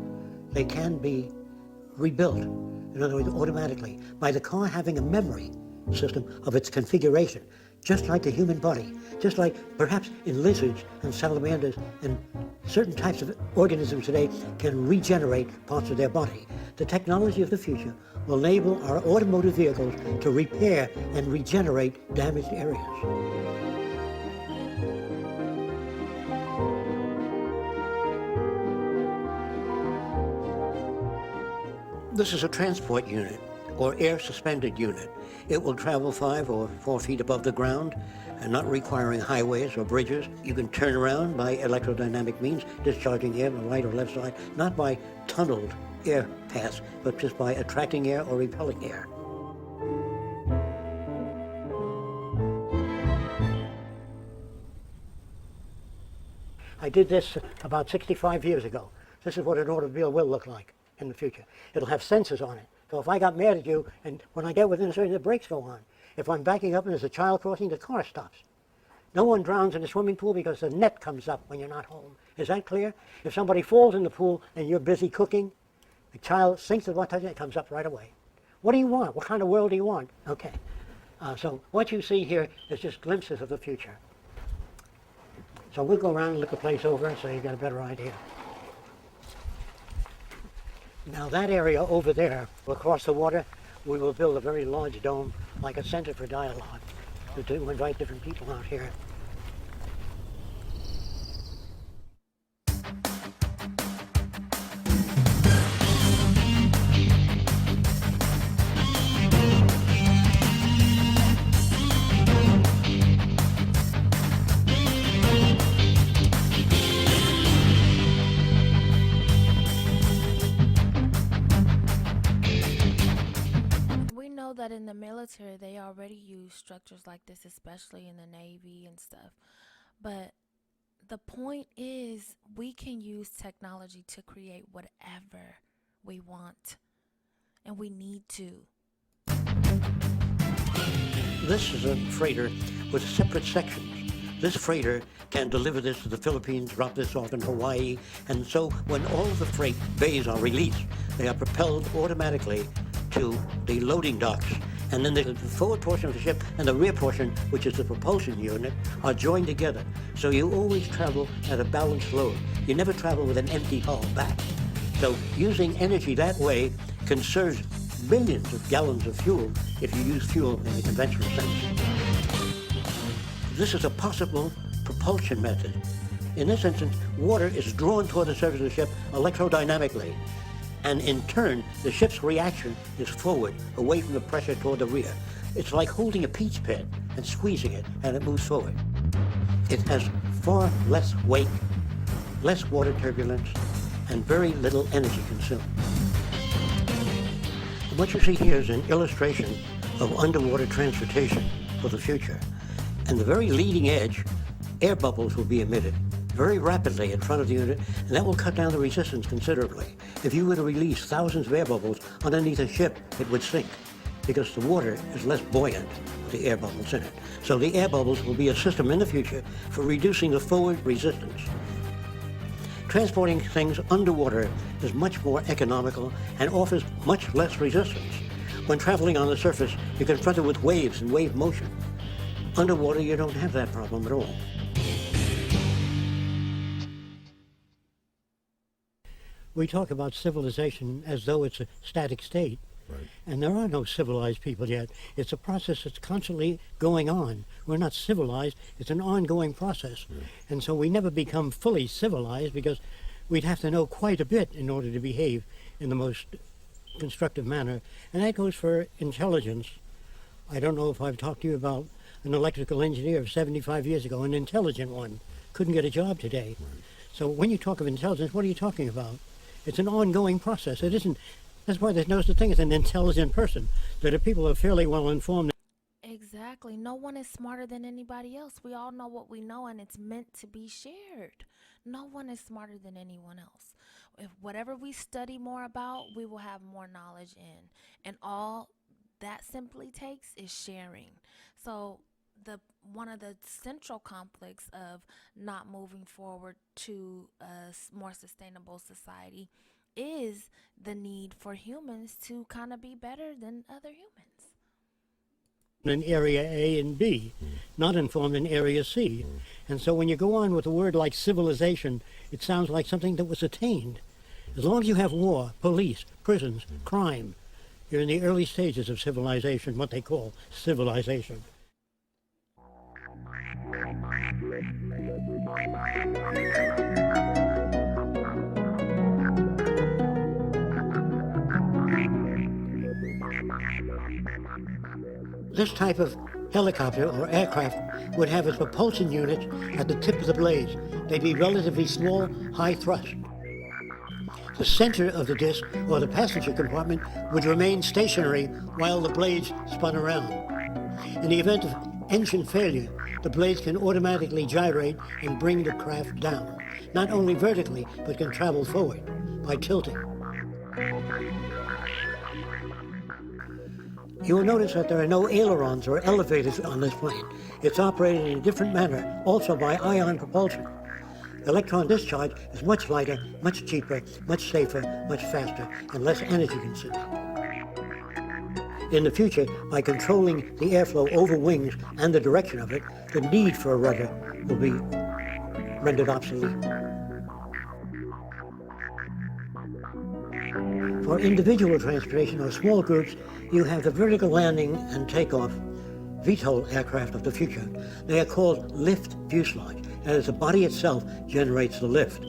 they can be rebuilt. In other words, automatically, by the car having a memory system of its configuration, just like the human body, just like perhaps in lizards and salamanders and certain types of organisms today can regenerate parts of their body. The technology of the future will enable our automotive vehicles to repair and regenerate damaged areas. This is a transport unit, or air-suspended unit. It will travel 5 or 4 feet above the ground and not requiring highways or bridges. You can turn around by electrodynamic means, discharging air on the right or left side, not by tunneled air paths, but just by attracting air or repelling air. I did this about 65 years ago. This is what an automobile will look like in the future. It'll have sensors on it. So if I got mad at you, and when I get within a certain, the brakes go on. If I'm backing up and there's a child crossing, the car stops. No one drowns in a swimming pool because the net comes up when you're not home. Is that clear? If somebody falls in the pool and you're busy cooking, the child sinks at one time, it comes up right away. What do you want? What kind of world do you want? Okay. So what you see here is just glimpses of the future. So we'll go around and look the place over so you get a better idea. Now that area over there, across the water, we will build a very large dome, like a center for dialogue, to invite different people out here. That in the military they already use structures like this, especially in the Navy and stuff. But the point is, we can use technology to create whatever we want, and we need to. This is a freighter with separate sections. This freighter can deliver this to the Philippines, drop this off in Hawaii, and so when all of the freight bays are released, they are propelled automatically to the loading docks. And then the forward portion of the ship and the rear portion, which is the propulsion unit, are joined together. So you always travel at a balanced load. You never travel with an empty hull back. So using energy that way conserves billions of gallons of fuel if you use fuel in the conventional sense. This is a possible propulsion method. In this instance, water is drawn toward the surface of the ship electrodynamically. And in turn, the ship's reaction is forward, away from the pressure toward the rear. It's like holding a peach pit and squeezing it, and it moves forward. It has far less weight, less water turbulence, and very little energy consumed. And what you see here is an illustration of underwater transportation for the future. And the very leading edge, air bubbles will be emitted very rapidly in front of the unit, and that will cut down the resistance considerably. If you were to release thousands of air bubbles underneath a ship, it would sink because the water is less buoyant with the air bubbles in it. So the air bubbles will be a system in the future for reducing the forward resistance. Transporting things underwater is much more economical and offers much less resistance. When traveling on the surface, you're confronted with waves and wave motion. Underwater, you don't have that problem at all. We talk about civilization as though it's a static state. Right. And there are no civilized people yet. It's a process that's constantly going on. We're not civilized. It's an ongoing process. Yeah. And so we never become fully civilized because we'd have to know quite a bit in order to behave in the most constructive manner. And that goes for intelligence. I don't know if I've talked to you about an electrical engineer of 75 years ago, an intelligent one. Couldn't get a job today. Right. So when you talk of intelligence, what are you talking about? It's an ongoing process. It isn't. That's why there's no such thing as an intelligent person. That if people are fairly well informed. Exactly. No one is smarter than anybody else. We all know what we know, and it's meant to be shared. No one is smarter than anyone else. If whatever we study more about, we will have more knowledge in. And all that simply takes is sharing. So one of the central conflicts of not moving forward to a more sustainable society is the need for humans to kind of be better than other humans. In area A and B, not informed in area C. And so when you go on with a word like civilization, it sounds like something that was attained. As long as you have war, police, prisons, crime, you're in the early stages of civilization, what they call civilization. This type of helicopter or aircraft would have its propulsion units at the tip of the blades. They'd be relatively small, high thrust. The center of the disc, or the passenger compartment, would remain stationary while the blades spun around. In the event of engine failure, the blades can automatically gyrate and bring the craft down, not only vertically, but can travel forward by tilting. You will notice that there are no ailerons or elevators on this plane. It's operated in a different manner, also by ion propulsion. Electron discharge is much lighter, much cheaper, much safer, much faster, and less energy consuming. In the future, by controlling the airflow over wings and the direction of it, the need for a rudder will be rendered obsolete. For individual transportation or small groups, you have the vertical landing and takeoff VTOL aircraft of the future. They are called lift fuselage, as the body itself generates the lift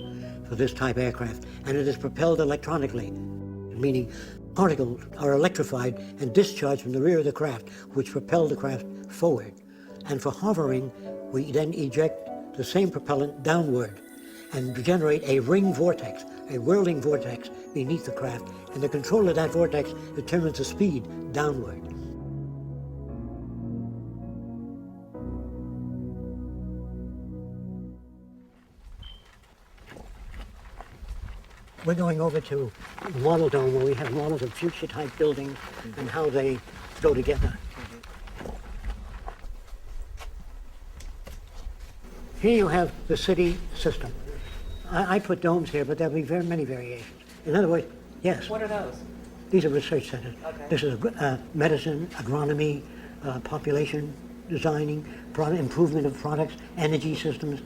for this type aircraft, and it is propelled electronically, meaning particles are electrified and discharged from the rear of the craft, which propel the craft forward. And for hovering, we then eject the same propellant downward and generate a ring vortex, a whirling vortex beneath the craft, and the control of that vortex determines the speed downward. We're going over to the model dome where we have models of future type buildings and how they go together. Here you have the city system. I put domes here, but there'll be very many variations. In other words, yes. What are those? These are research centers. Okay. This is medicine, agronomy, population designing, improvement of products, energy systems.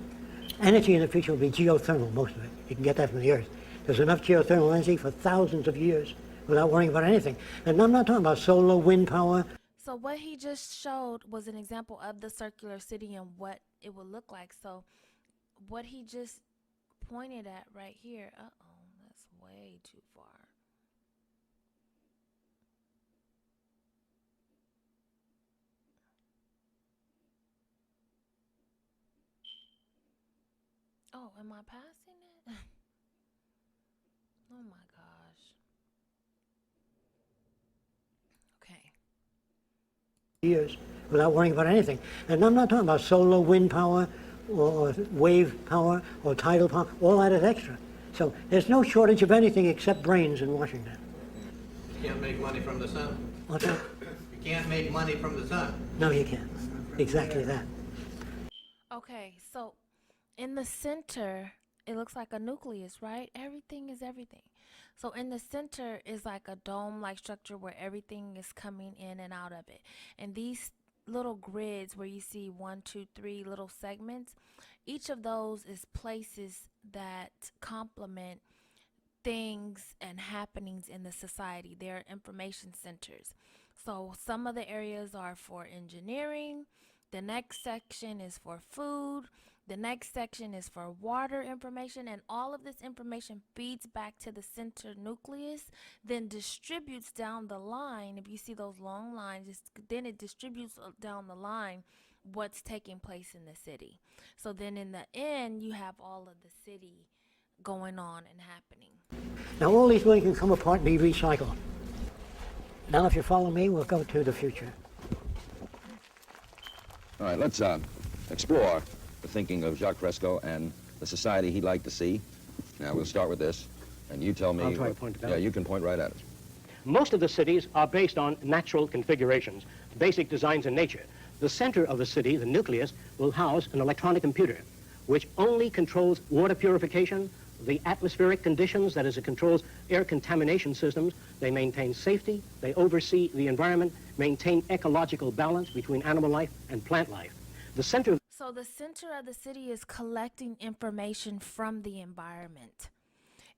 Energy in the future will be geothermal, most of it. You can get that from the earth. There's enough geothermal energy for thousands of years without worrying about anything. And I'm not talking about solar, wind power. So what he just showed was an example of the circular city and what it would look like. So what he just pointed at right here, that's way too far. Oh, am I passing it? Oh my gosh. Okay. Years without worrying about anything. And I'm not talking about solar, wind power, or wave power, or tidal power. All that is extra. So there's no shortage of anything except brains in Washington. You can't make money from the sun. What's that? You can't make money from the sun. No, you can't. Exactly that. Okay, so in the center, it looks like a nucleus, right? Everything is everything. So in the center is like a dome-like structure where everything is coming in and out of it. And these little grids where you see 1, 2, 3 little segments, each of those is places that complement things and happenings in the society. They're information centers. So some of the areas are for engineering. The next section is for food. The next section is for water information, and all of this information feeds back to the center nucleus, then distributes down the line. If you see those long lines, then it distributes down the line what's taking place in the city. So then in the end, you have all of the city going on and happening. Now all these buildings can come apart and be recycled. Now if you follow me, we'll go to the future. All right, let's explore the thinking of Jacque Fresco and the society he'd like to see. Now, we'll start with this, and you tell me... I'll try to point it out. Yeah, you can point right at it. Most of the cities are based on natural configurations, basic designs in nature. The center of the city, the nucleus, will house an electronic computer, which only controls water purification, the atmospheric conditions, that is, it controls air contamination systems. They maintain safety, they oversee the environment, maintain ecological balance between animal life and plant life. So the center of the city is collecting information from the environment.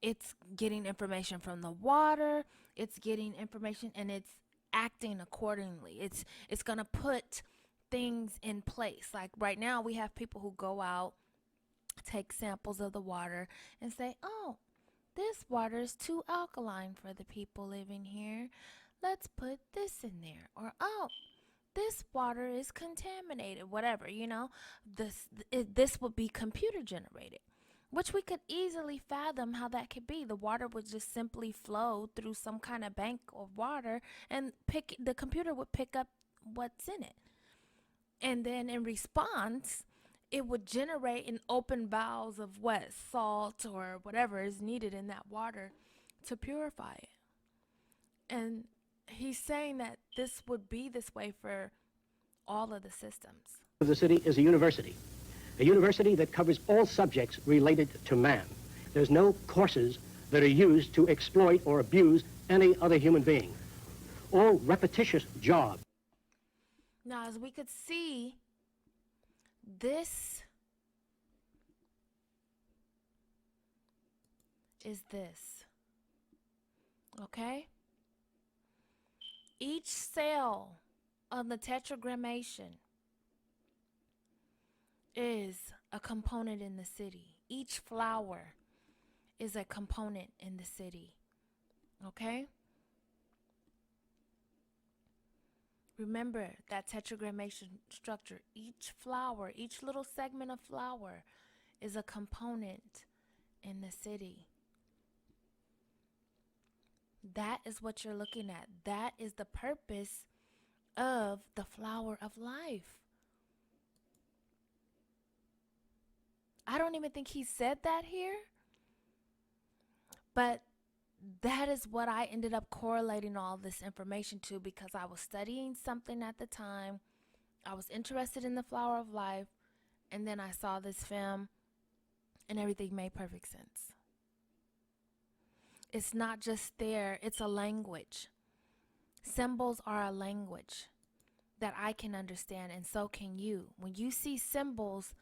It's getting information from the water, it's getting information, and it's acting accordingly. It's going to put things in place. Like right now we have people who go out, take samples of the water and say, oh, this water is too alkaline for the people living here. Let's put this in there. Or, oh, this water is contaminated, whatever, you know. This would be computer generated, which we could easily fathom how that could be. The water would just simply flow through some kind of bank of water, and the computer would pick up what's in it. And then in response, it would generate an open valves of salt or whatever is needed in that water to purify it. And he's saying that this would be this way for all of the systems. Of the city is a university that covers all subjects related to man. There's no courses that are used to exploit or abuse any other human being. All repetitious jobs. Now, as we could see, this is this, okay? Each cell of the tetragrammation is a component in the city. Each flower is a component in the city, okay? Remember that tetragrammation structure. Each flower, each little segment of flower is a component in the city. That is what you're looking at. That is the purpose of the flower of life. I don't even think he said that here, but that is what I ended up correlating all this information to, because I was studying something at the time. I was interested in the flower of life, and then I saw this film, and everything made perfect sense. It's not just there, it's a language. Symbols are a language that I can understand, and so can you. When you see symbols,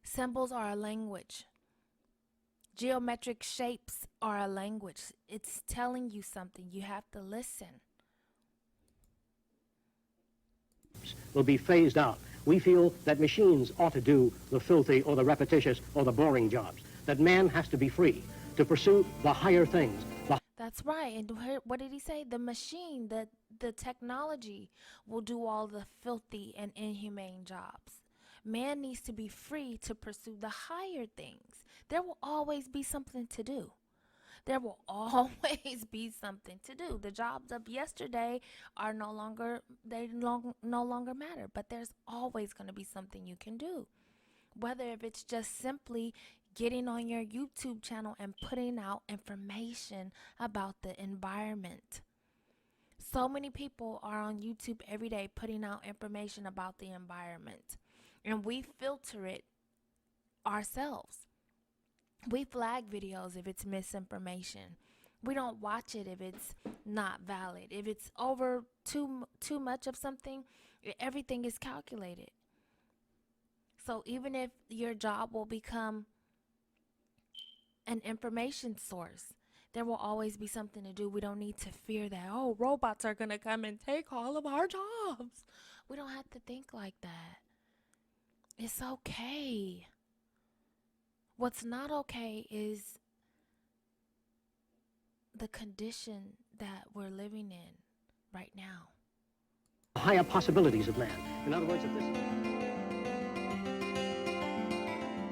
symbols are a language. Geometric shapes are a language. It's telling you something. You have to listen. Will be phased out. We feel that machines ought to do the filthy or the repetitious or the boring jobs. That man has to be free to pursue the higher things. That's right. And what did he say? The machine, the technology will do all the filthy and inhumane jobs. Man needs to be free to pursue the higher things. There will always be something to do. There will always be something to do. The jobs of yesterday are no longer matter, but there's always going to be something you can do. Whether if it's just simply getting on your YouTube channel and putting out information about the environment. So many people are on YouTube every day putting out information about the environment, and we filter it ourselves. We flag videos if it's misinformation. We don't watch it if it's not valid. If it's over too much of something, everything is calculated. So even if your job will become an information source, there will always be something to do. We don't need to fear that, oh, robots are going to come and take all of our jobs. We don't have to think like that. It's okay. What's not okay is the condition that we're living in right now. Higher possibilities of man. In other words, if this...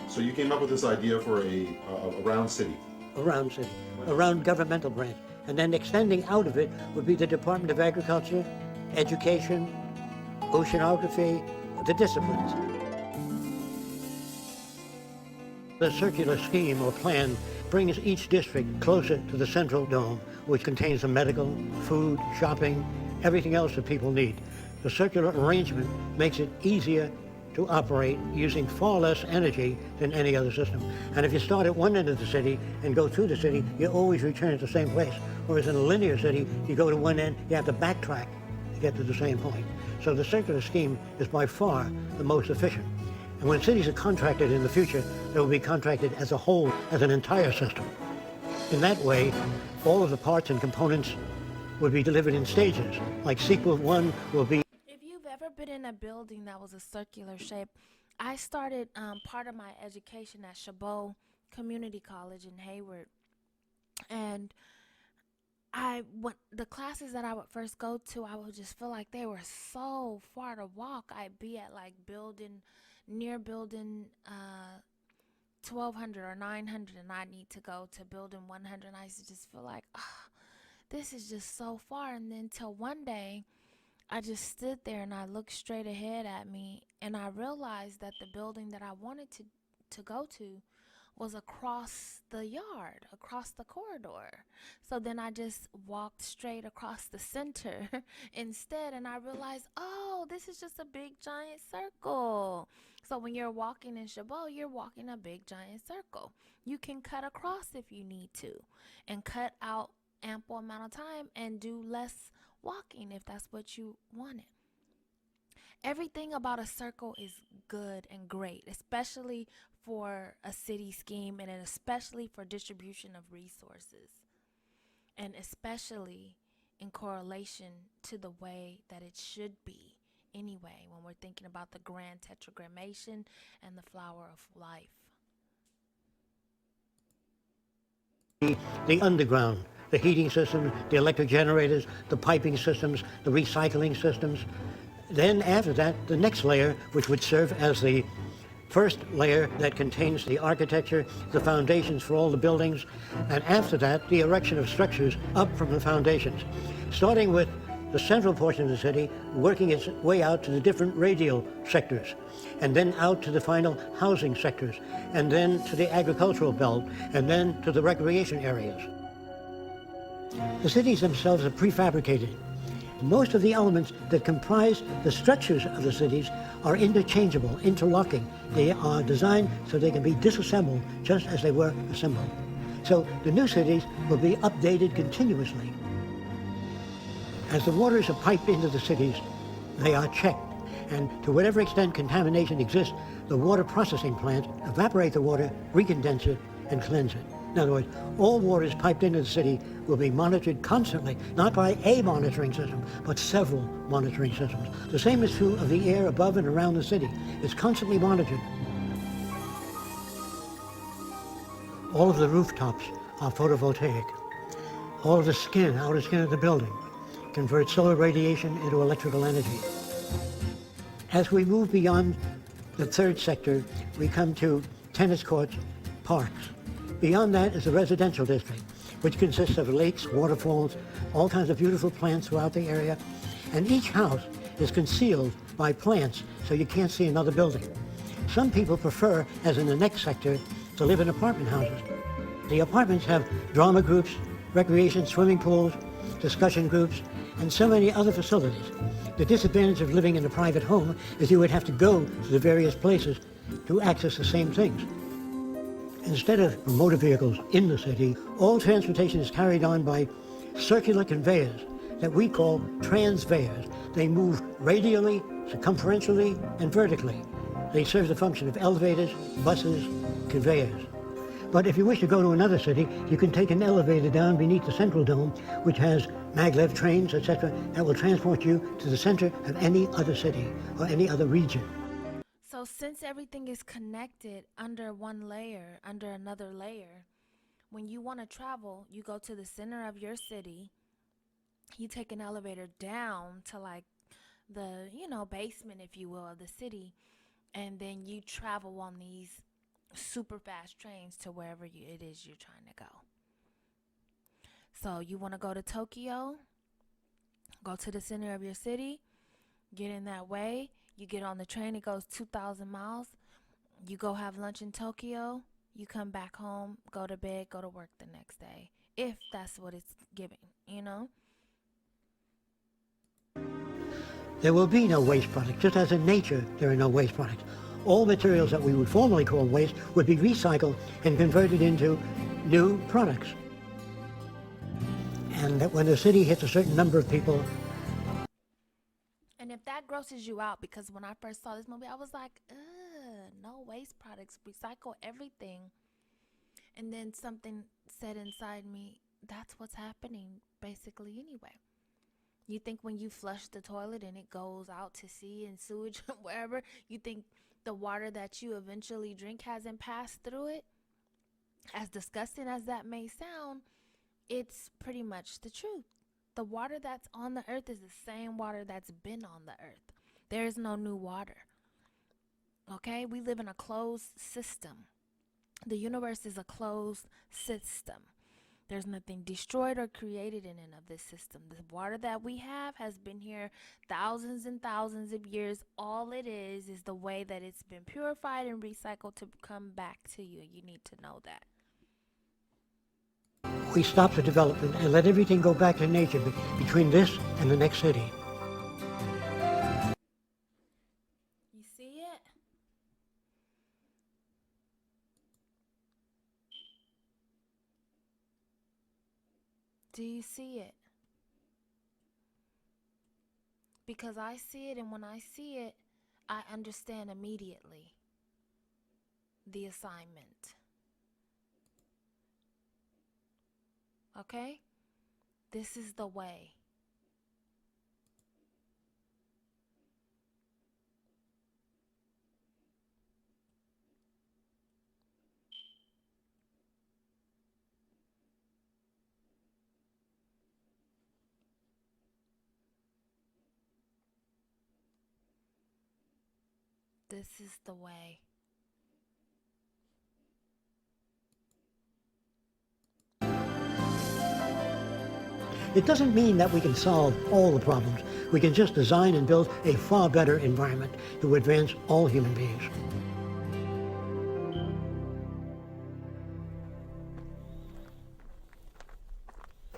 So you came up with this idea for a round city. A round city, a round governmental branch. And then extending out of it would be the Department of Agriculture, Education, Oceanography, the disciplines. The circular scheme or plan brings each district closer to the central dome, which contains the medical, food, shopping, everything else that people need. The circular arrangement makes it easier to operate using far less energy than any other system. And if you start at one end of the city and go through the city, you always return to the same place. Whereas in a linear city, you go to one end, you have to backtrack to get to the same point. So the circular scheme is by far the most efficient. And when cities are contracted in the future, they will be contracted as a whole, as an entire system. In that way, all of the parts and components would be delivered in stages. Like sequence 1 will be... If you've ever been in a building that was a circular shape, I started part of my education at Chabot Community College in Hayward. And the classes that I would first go to, I would just feel like they were so far to walk. I'd be at like near building 1200 or 900, and I need to go to building 100. And I used to just feel like, this is just so far. And then till one day, I just stood there and I looked straight ahead at me, and I realized that the building that I wanted to go to was across the yard, across the corridor. So then I just walked straight across the center instead, and I realized, oh, this is just a big giant circle. So when you're walking in Chabot, you're walking a big giant circle. You can cut across if you need to, and cut out ample amount of time and do less walking if that's what you wanted. Everything about a circle is good and great, especially for a city scheme, and especially for distribution of resources, and especially in correlation to the way that it should be anyway when we're thinking about the grand tetragrammation and the flower of life. The underground, the heating systems, the electric generators, the piping systems, the recycling systems. Then after that, the next layer, which would serve as the first layer that contains the architecture, the foundations for all the buildings, and after that, the erection of structures up from the foundations, starting with the central portion of the city, working its way out to the different radial sectors, and then out to the final housing sectors, and then to the agricultural belt, and then to the recreation areas. The cities themselves are prefabricated. Most of the elements that comprise the structures of the cities are interchangeable, interlocking. They are designed so they can be disassembled just as they were assembled. So the new cities will be updated continuously. As the waters are piped into the cities, they are checked. And to whatever extent contamination exists, the water processing plants evaporate the water, recondense it, and cleanse it. In other words, all waters piped into the city will be monitored constantly, not by a monitoring system, but several monitoring systems. The same is true of the air above and around the city. It's constantly monitored. All of the rooftops are photovoltaic. All of the outer skin of the building converts solar radiation into electrical energy. As we move beyond the third sector, we come to tennis courts, parks. Beyond that is the residential district, which consists of lakes, waterfalls, all kinds of beautiful plants throughout the area, and each house is concealed by plants so you can't see another building. Some people prefer, as in the next sector, to live in apartment houses. The apartments have drama groups, recreation swimming pools, discussion groups, and so many other facilities. The disadvantage of living in a private home is you would have to go to the various places to access the same things. Instead of motor vehicles in the city, all transportation is carried on by circular conveyors that we call transveyors. They move radially, circumferentially, and vertically. They serve the function of elevators, buses, conveyors. But if you wish to go to another city, you can take an elevator down beneath the central dome, which has maglev trains, etc., that will transport you to the center of any other city or any other region. So since everything is connected under one layer, under another layer, when you want to travel, you go to the center of your city, you take an elevator down to like the, basement, if you will, of the city, and then you travel on these super fast trains to wherever it is you're trying to go. So you want to go to Tokyo, go to the center of your city, get in that way. You get on the train, it goes 2,000 miles. You go have lunch in Tokyo. You come back home, go to bed, go to work the next day. If that's what it's giving, There will be no waste products. Just as in nature, there are no waste products. All materials that we would formerly call waste would be recycled and converted into new products. And that when the city hits a certain number of people, and if that grosses you out, because when I first saw this movie, I was like, no waste products, recycle everything. And then something said inside me, that's what's happening basically anyway. You think when you flush the toilet and it goes out to sea and sewage, wherever, you think the water that you eventually drink hasn't passed through it? As disgusting as that may sound, it's pretty much the truth. The water that's on the earth is the same water that's been on the earth. There is no new water. Okay? We live in a closed system. The universe is a closed system. There's nothing destroyed or created in and of this system. The water that we have has been here thousands and thousands of years. All it is the way that it's been purified and recycled to come back to you. You need to know that. We stop the development and let everything go back to nature between this and the next city. You see it? Do you see it? Because I see it, and when I see it, I understand immediately the assignment. Okay? This is the way. This is the way. It doesn't mean that we can solve all the problems. We can just design and build a far better environment to advance all human beings.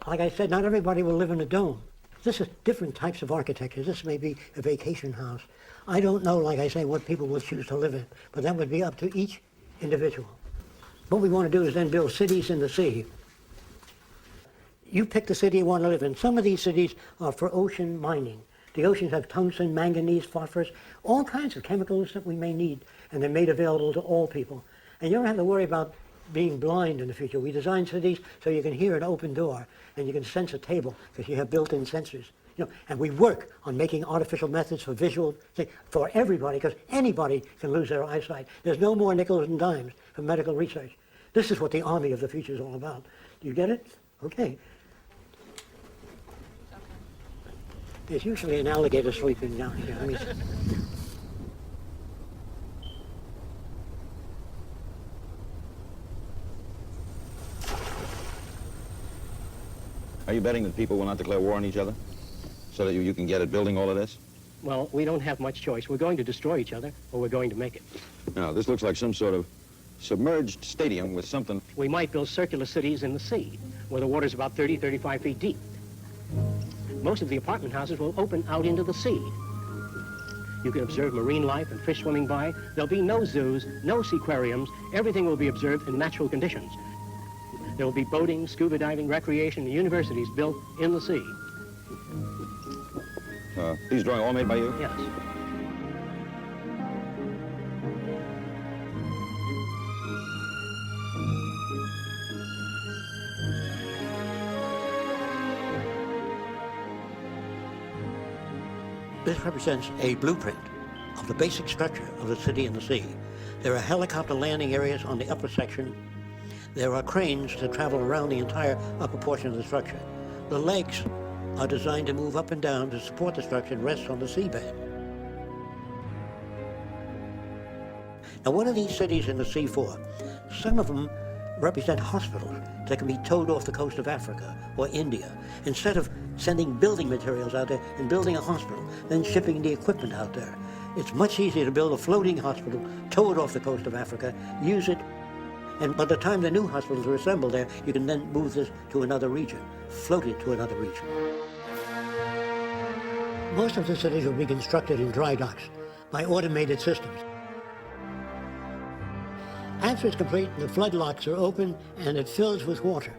Like I said, not everybody will live in a dome. This is different types of architecture. This may be a vacation house. I don't know, like I say, what people will choose to live in, but that would be up to each individual. What we want to do is then build cities in the sea. You pick the city you want to live in. Some of these cities are for ocean mining. The oceans have tungsten, manganese, phosphorus, all kinds of chemicals that we may need, and they're made available to all people. And you don't have to worry about being blind in the future. We design cities so you can hear an open door, and you can sense a table because you have built-in sensors. You know, and we work on making artificial methods for visual, for everybody, because anybody can lose their eyesight. There's no more nickels and dimes for medical research. This is what the army of the future is all about. Do you get it? Okay. There's usually an alligator sleeping down here. Let me see. Are you betting that people will not declare war on each other so that you can get at building all of this? Well, we don't have much choice. We're going to destroy each other, or we're going to make it. No, this looks like some sort of submerged stadium with something. We might build circular cities in the sea, where the water's about 30, 35 feet deep. Most of the apartment houses will open out into the sea. You can observe marine life and fish swimming by. There'll be no zoos, no seaquariums. Everything will be observed in natural conditions. There will be boating, scuba diving, recreation, and universities built in the sea. These drawings all made by you? Yes. This represents a blueprint of the basic structure of the city in the sea. There are helicopter landing areas on the upper section. There are cranes that travel around the entire upper portion of the structure. The legs are designed to move up and down to support the structure and rest on the seabed. Now, what are these cities in the sea for? Some of them represent hospitals that can be towed off the coast of Africa or India. Instead of sending building materials out there and building a hospital, then shipping the equipment out there, it's much easier to build a floating hospital, tow it off the coast of Africa, use it, and by the time the new hospitals are assembled there, you can then move this to another region, float it to another region. Most of the cities will be constructed in dry docks by automated systems. After it's complete, the flood locks are open and it fills with water.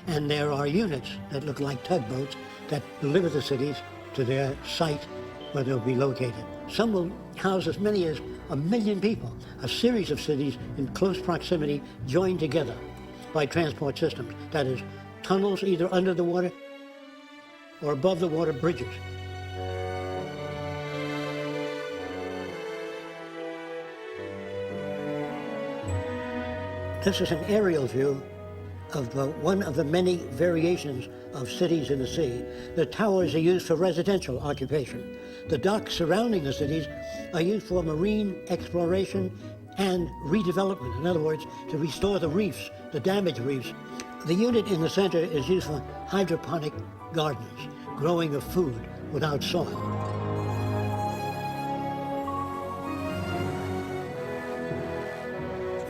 And there are units that look like tugboats that deliver the cities to their site where they'll be located. Some will house as many as 1 million people, a series of cities in close proximity joined together by transport systems. That is, tunnels either under the water or above the water bridges. This is an aerial view of one of the many variations of cities in the sea. The towers are used for residential occupation. The docks surrounding the cities are used for marine exploration and redevelopment. In other words, to restore the reefs, the damaged reefs, The unit in the center is used for hydroponic gardens, growing of food without soil.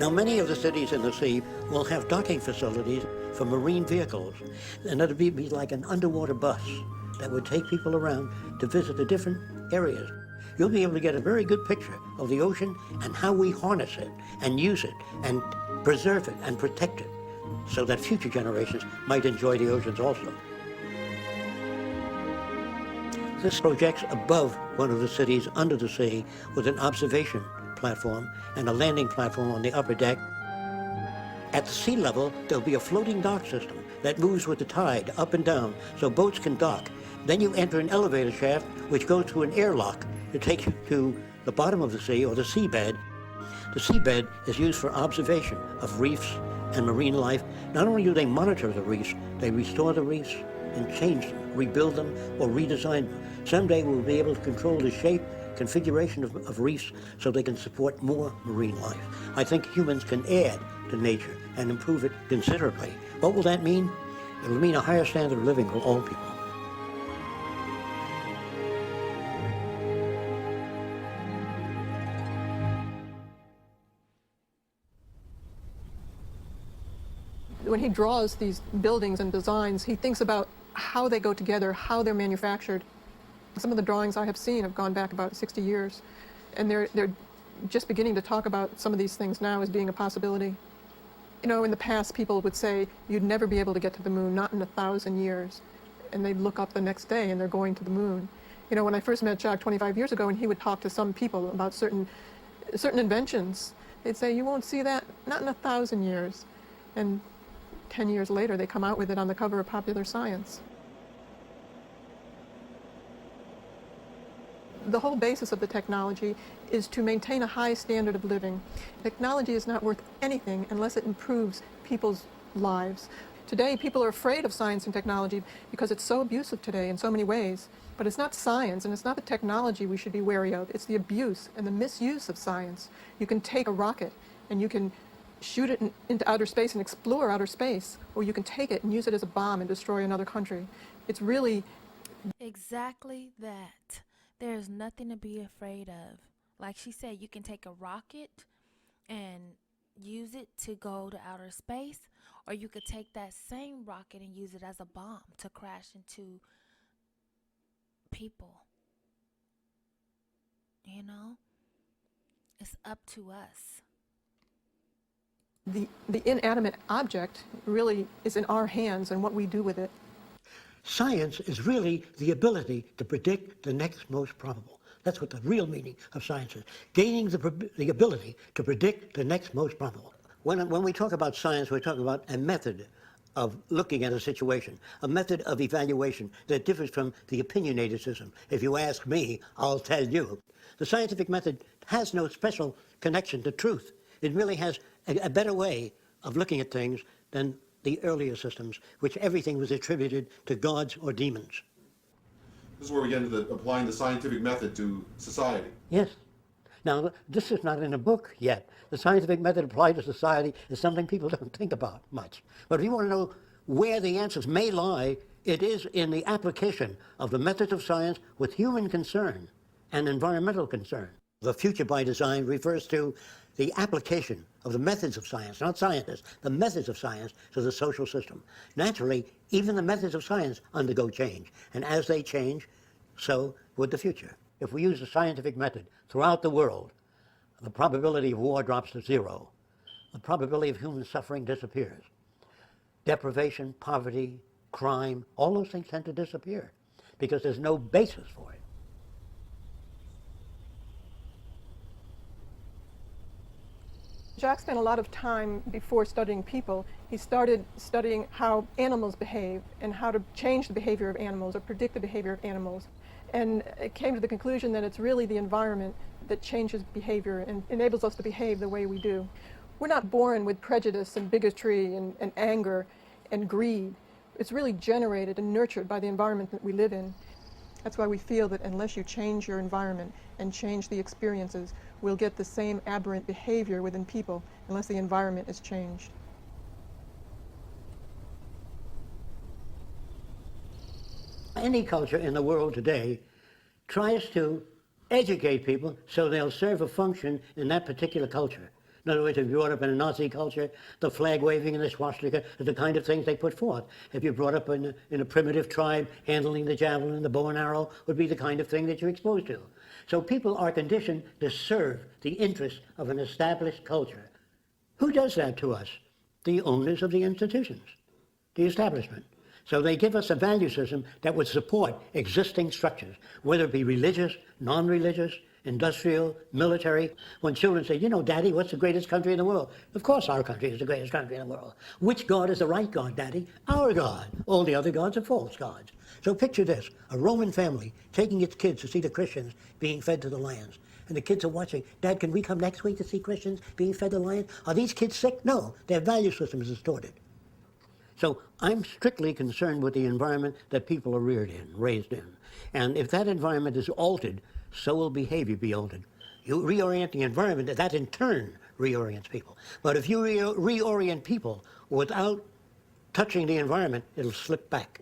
Now, many of the cities in the sea will have docking facilities for marine vehicles, and that'll be like an underwater bus that would take people around to visit the different areas. You'll be able to get a very good picture of the ocean and how we harness it and use it and preserve it and protect it so that future generations might enjoy the oceans also. This projects above one of the cities under the sea with an observation platform and a landing platform on the upper deck. At the sea level, there'll be a floating dock system that moves with the tide up and down so boats can dock. Then you enter an elevator shaft which goes to an airlock to take you to the bottom of the sea or the seabed. The seabed is used for observation of reefs and marine life. Not only do they monitor the reefs, they restore the reefs and change them, rebuild them, or redesign them. Someday we'll be able to control the shape, configuration of reefs so they can support more marine life. I think humans can add to nature and improve it considerably. What will that mean? It will mean a higher standard of living for all people. When he draws these buildings and designs, he thinks about how they go together, how they're manufactured. Some of the drawings I have seen have gone back about 60 years, and they're just beginning to talk about some of these things now as being a possibility. You know, in the past, people would say, you'd never be able to get to the moon, not in 1,000 years. And they'd look up the next day and they're going to the moon. You know, when I first met Jacque 25 years ago and he would talk to some people about certain inventions, they'd say, you won't see that, not in 1,000 years. And 10 years later, they come out with it on the cover of Popular Science. The whole basis of the technology is to maintain a high standard of living. Technology is not worth anything unless it improves people's lives. Today, people are afraid of science and technology because it's so abusive today in so many ways. But it's not science and it's not the technology we should be wary of. It's the abuse and the misuse of science. You can take a rocket and you can shoot it into outer space and explore outer space, or you can take it and use it as a bomb and destroy another country. It's really exactly that. There's nothing to be afraid of. Like she said, you can take a rocket and use it to go to outer space, or you could take that same rocket and use it as a bomb to crash into people. You know? It's up to us. The inanimate object really is in our hands and what we do with it. Science is really the ability to predict the next most probable. That's what the real meaning of science is. Gaining the ability to predict the next most probable. When we talk about science, we're talking about a method of looking at a situation, a method of evaluation that differs from the opinionated system. If you ask me, I'll tell you. The scientific method has no special connection to truth. It really has a better way of looking at things than the earlier systems, which everything was attributed to gods or demons. This is where we get into applying the scientific method to society. Yes. Now, this is not in a book yet. The scientific method applied to society is something people don't think about much. But if you want to know where the answers may lie, it is in the application of the methods of science with human concern and environmental concern. The future by design refers to the application of the methods of science, not scientists, the methods of science to the social system. Naturally, even the methods of science undergo change, and as they change, so would the future. If we use the scientific method throughout the world, the probability of war drops to zero. The probability of human suffering disappears. Deprivation, poverty, crime, all those things tend to disappear because there's no basis for it. Jacque spent a lot of time before studying people. He started studying how animals behave and how to change the behavior of animals or predict the behavior of animals. And it came to the conclusion that it's really the environment that changes behavior and enables us to behave the way we do. We're not born with prejudice and bigotry and anger and greed. It's really generated and nurtured by the environment that we live in. That's why we feel that unless you change your environment and change the experiences, we'll get the same aberrant behavior within people unless the environment is changed. Any culture in the world today tries to educate people so they'll serve a function in that particular culture. In other words, if you're brought up in a Nazi culture, the flag waving and the swastika are the kind of things they put forth. If you're brought up in a primitive tribe, handling the javelin, the bow and arrow would be the kind of thing that you're exposed to. So people are conditioned to serve the interests of an established culture. Who does that to us? The owners of the institutions, the establishment. So they give us a value system that would support existing structures, whether it be religious, non-religious, industrial, military. When children say, you know, Daddy, what's the greatest country in the world? Of course our country is the greatest country in the world. Which God is the right God, Daddy? Our God. All the other gods are false gods. So picture this, a Roman family taking its kids to see the Christians being fed to the lions. And the kids are watching, Dad, can we come next week to see Christians being fed to the lions? Are these kids sick? No, their value system is distorted. So I'm strictly concerned with the environment that people are reared in, raised in. And if that environment is altered, so will behavior be altered. You reorient the environment, that in turn reorients people. But if you reorient people without touching the environment, it'll slip back.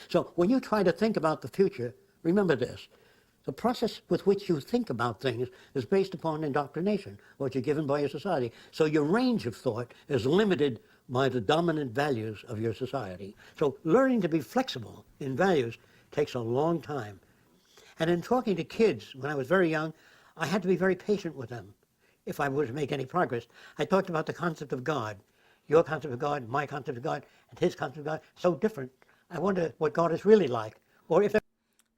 So when you try to think about the future, remember this. The process with which you think about things is based upon indoctrination, what you're given by your society. So your range of thought is limited by the dominant values of your society. So learning to be flexible in values takes a long time. And in talking to kids when I was very young, I had to be very patient with them if I were to make any progress. I talked about the concept of God. Your concept of God, my concept of God, and his concept of God, so different. I wonder what God is really like. Or if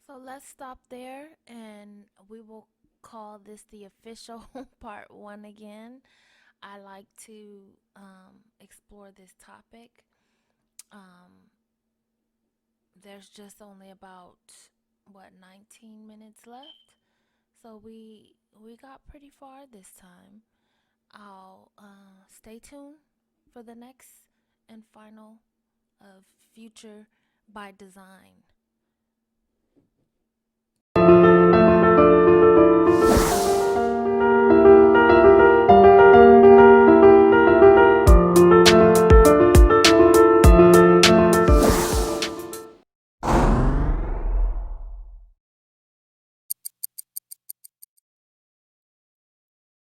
So let's stop there, and we will call this the official part 1 again. I like to explore this topic. There's just only about 19 minutes left, so we got pretty far this time. I'll stay tuned for the next and final of Future by Design.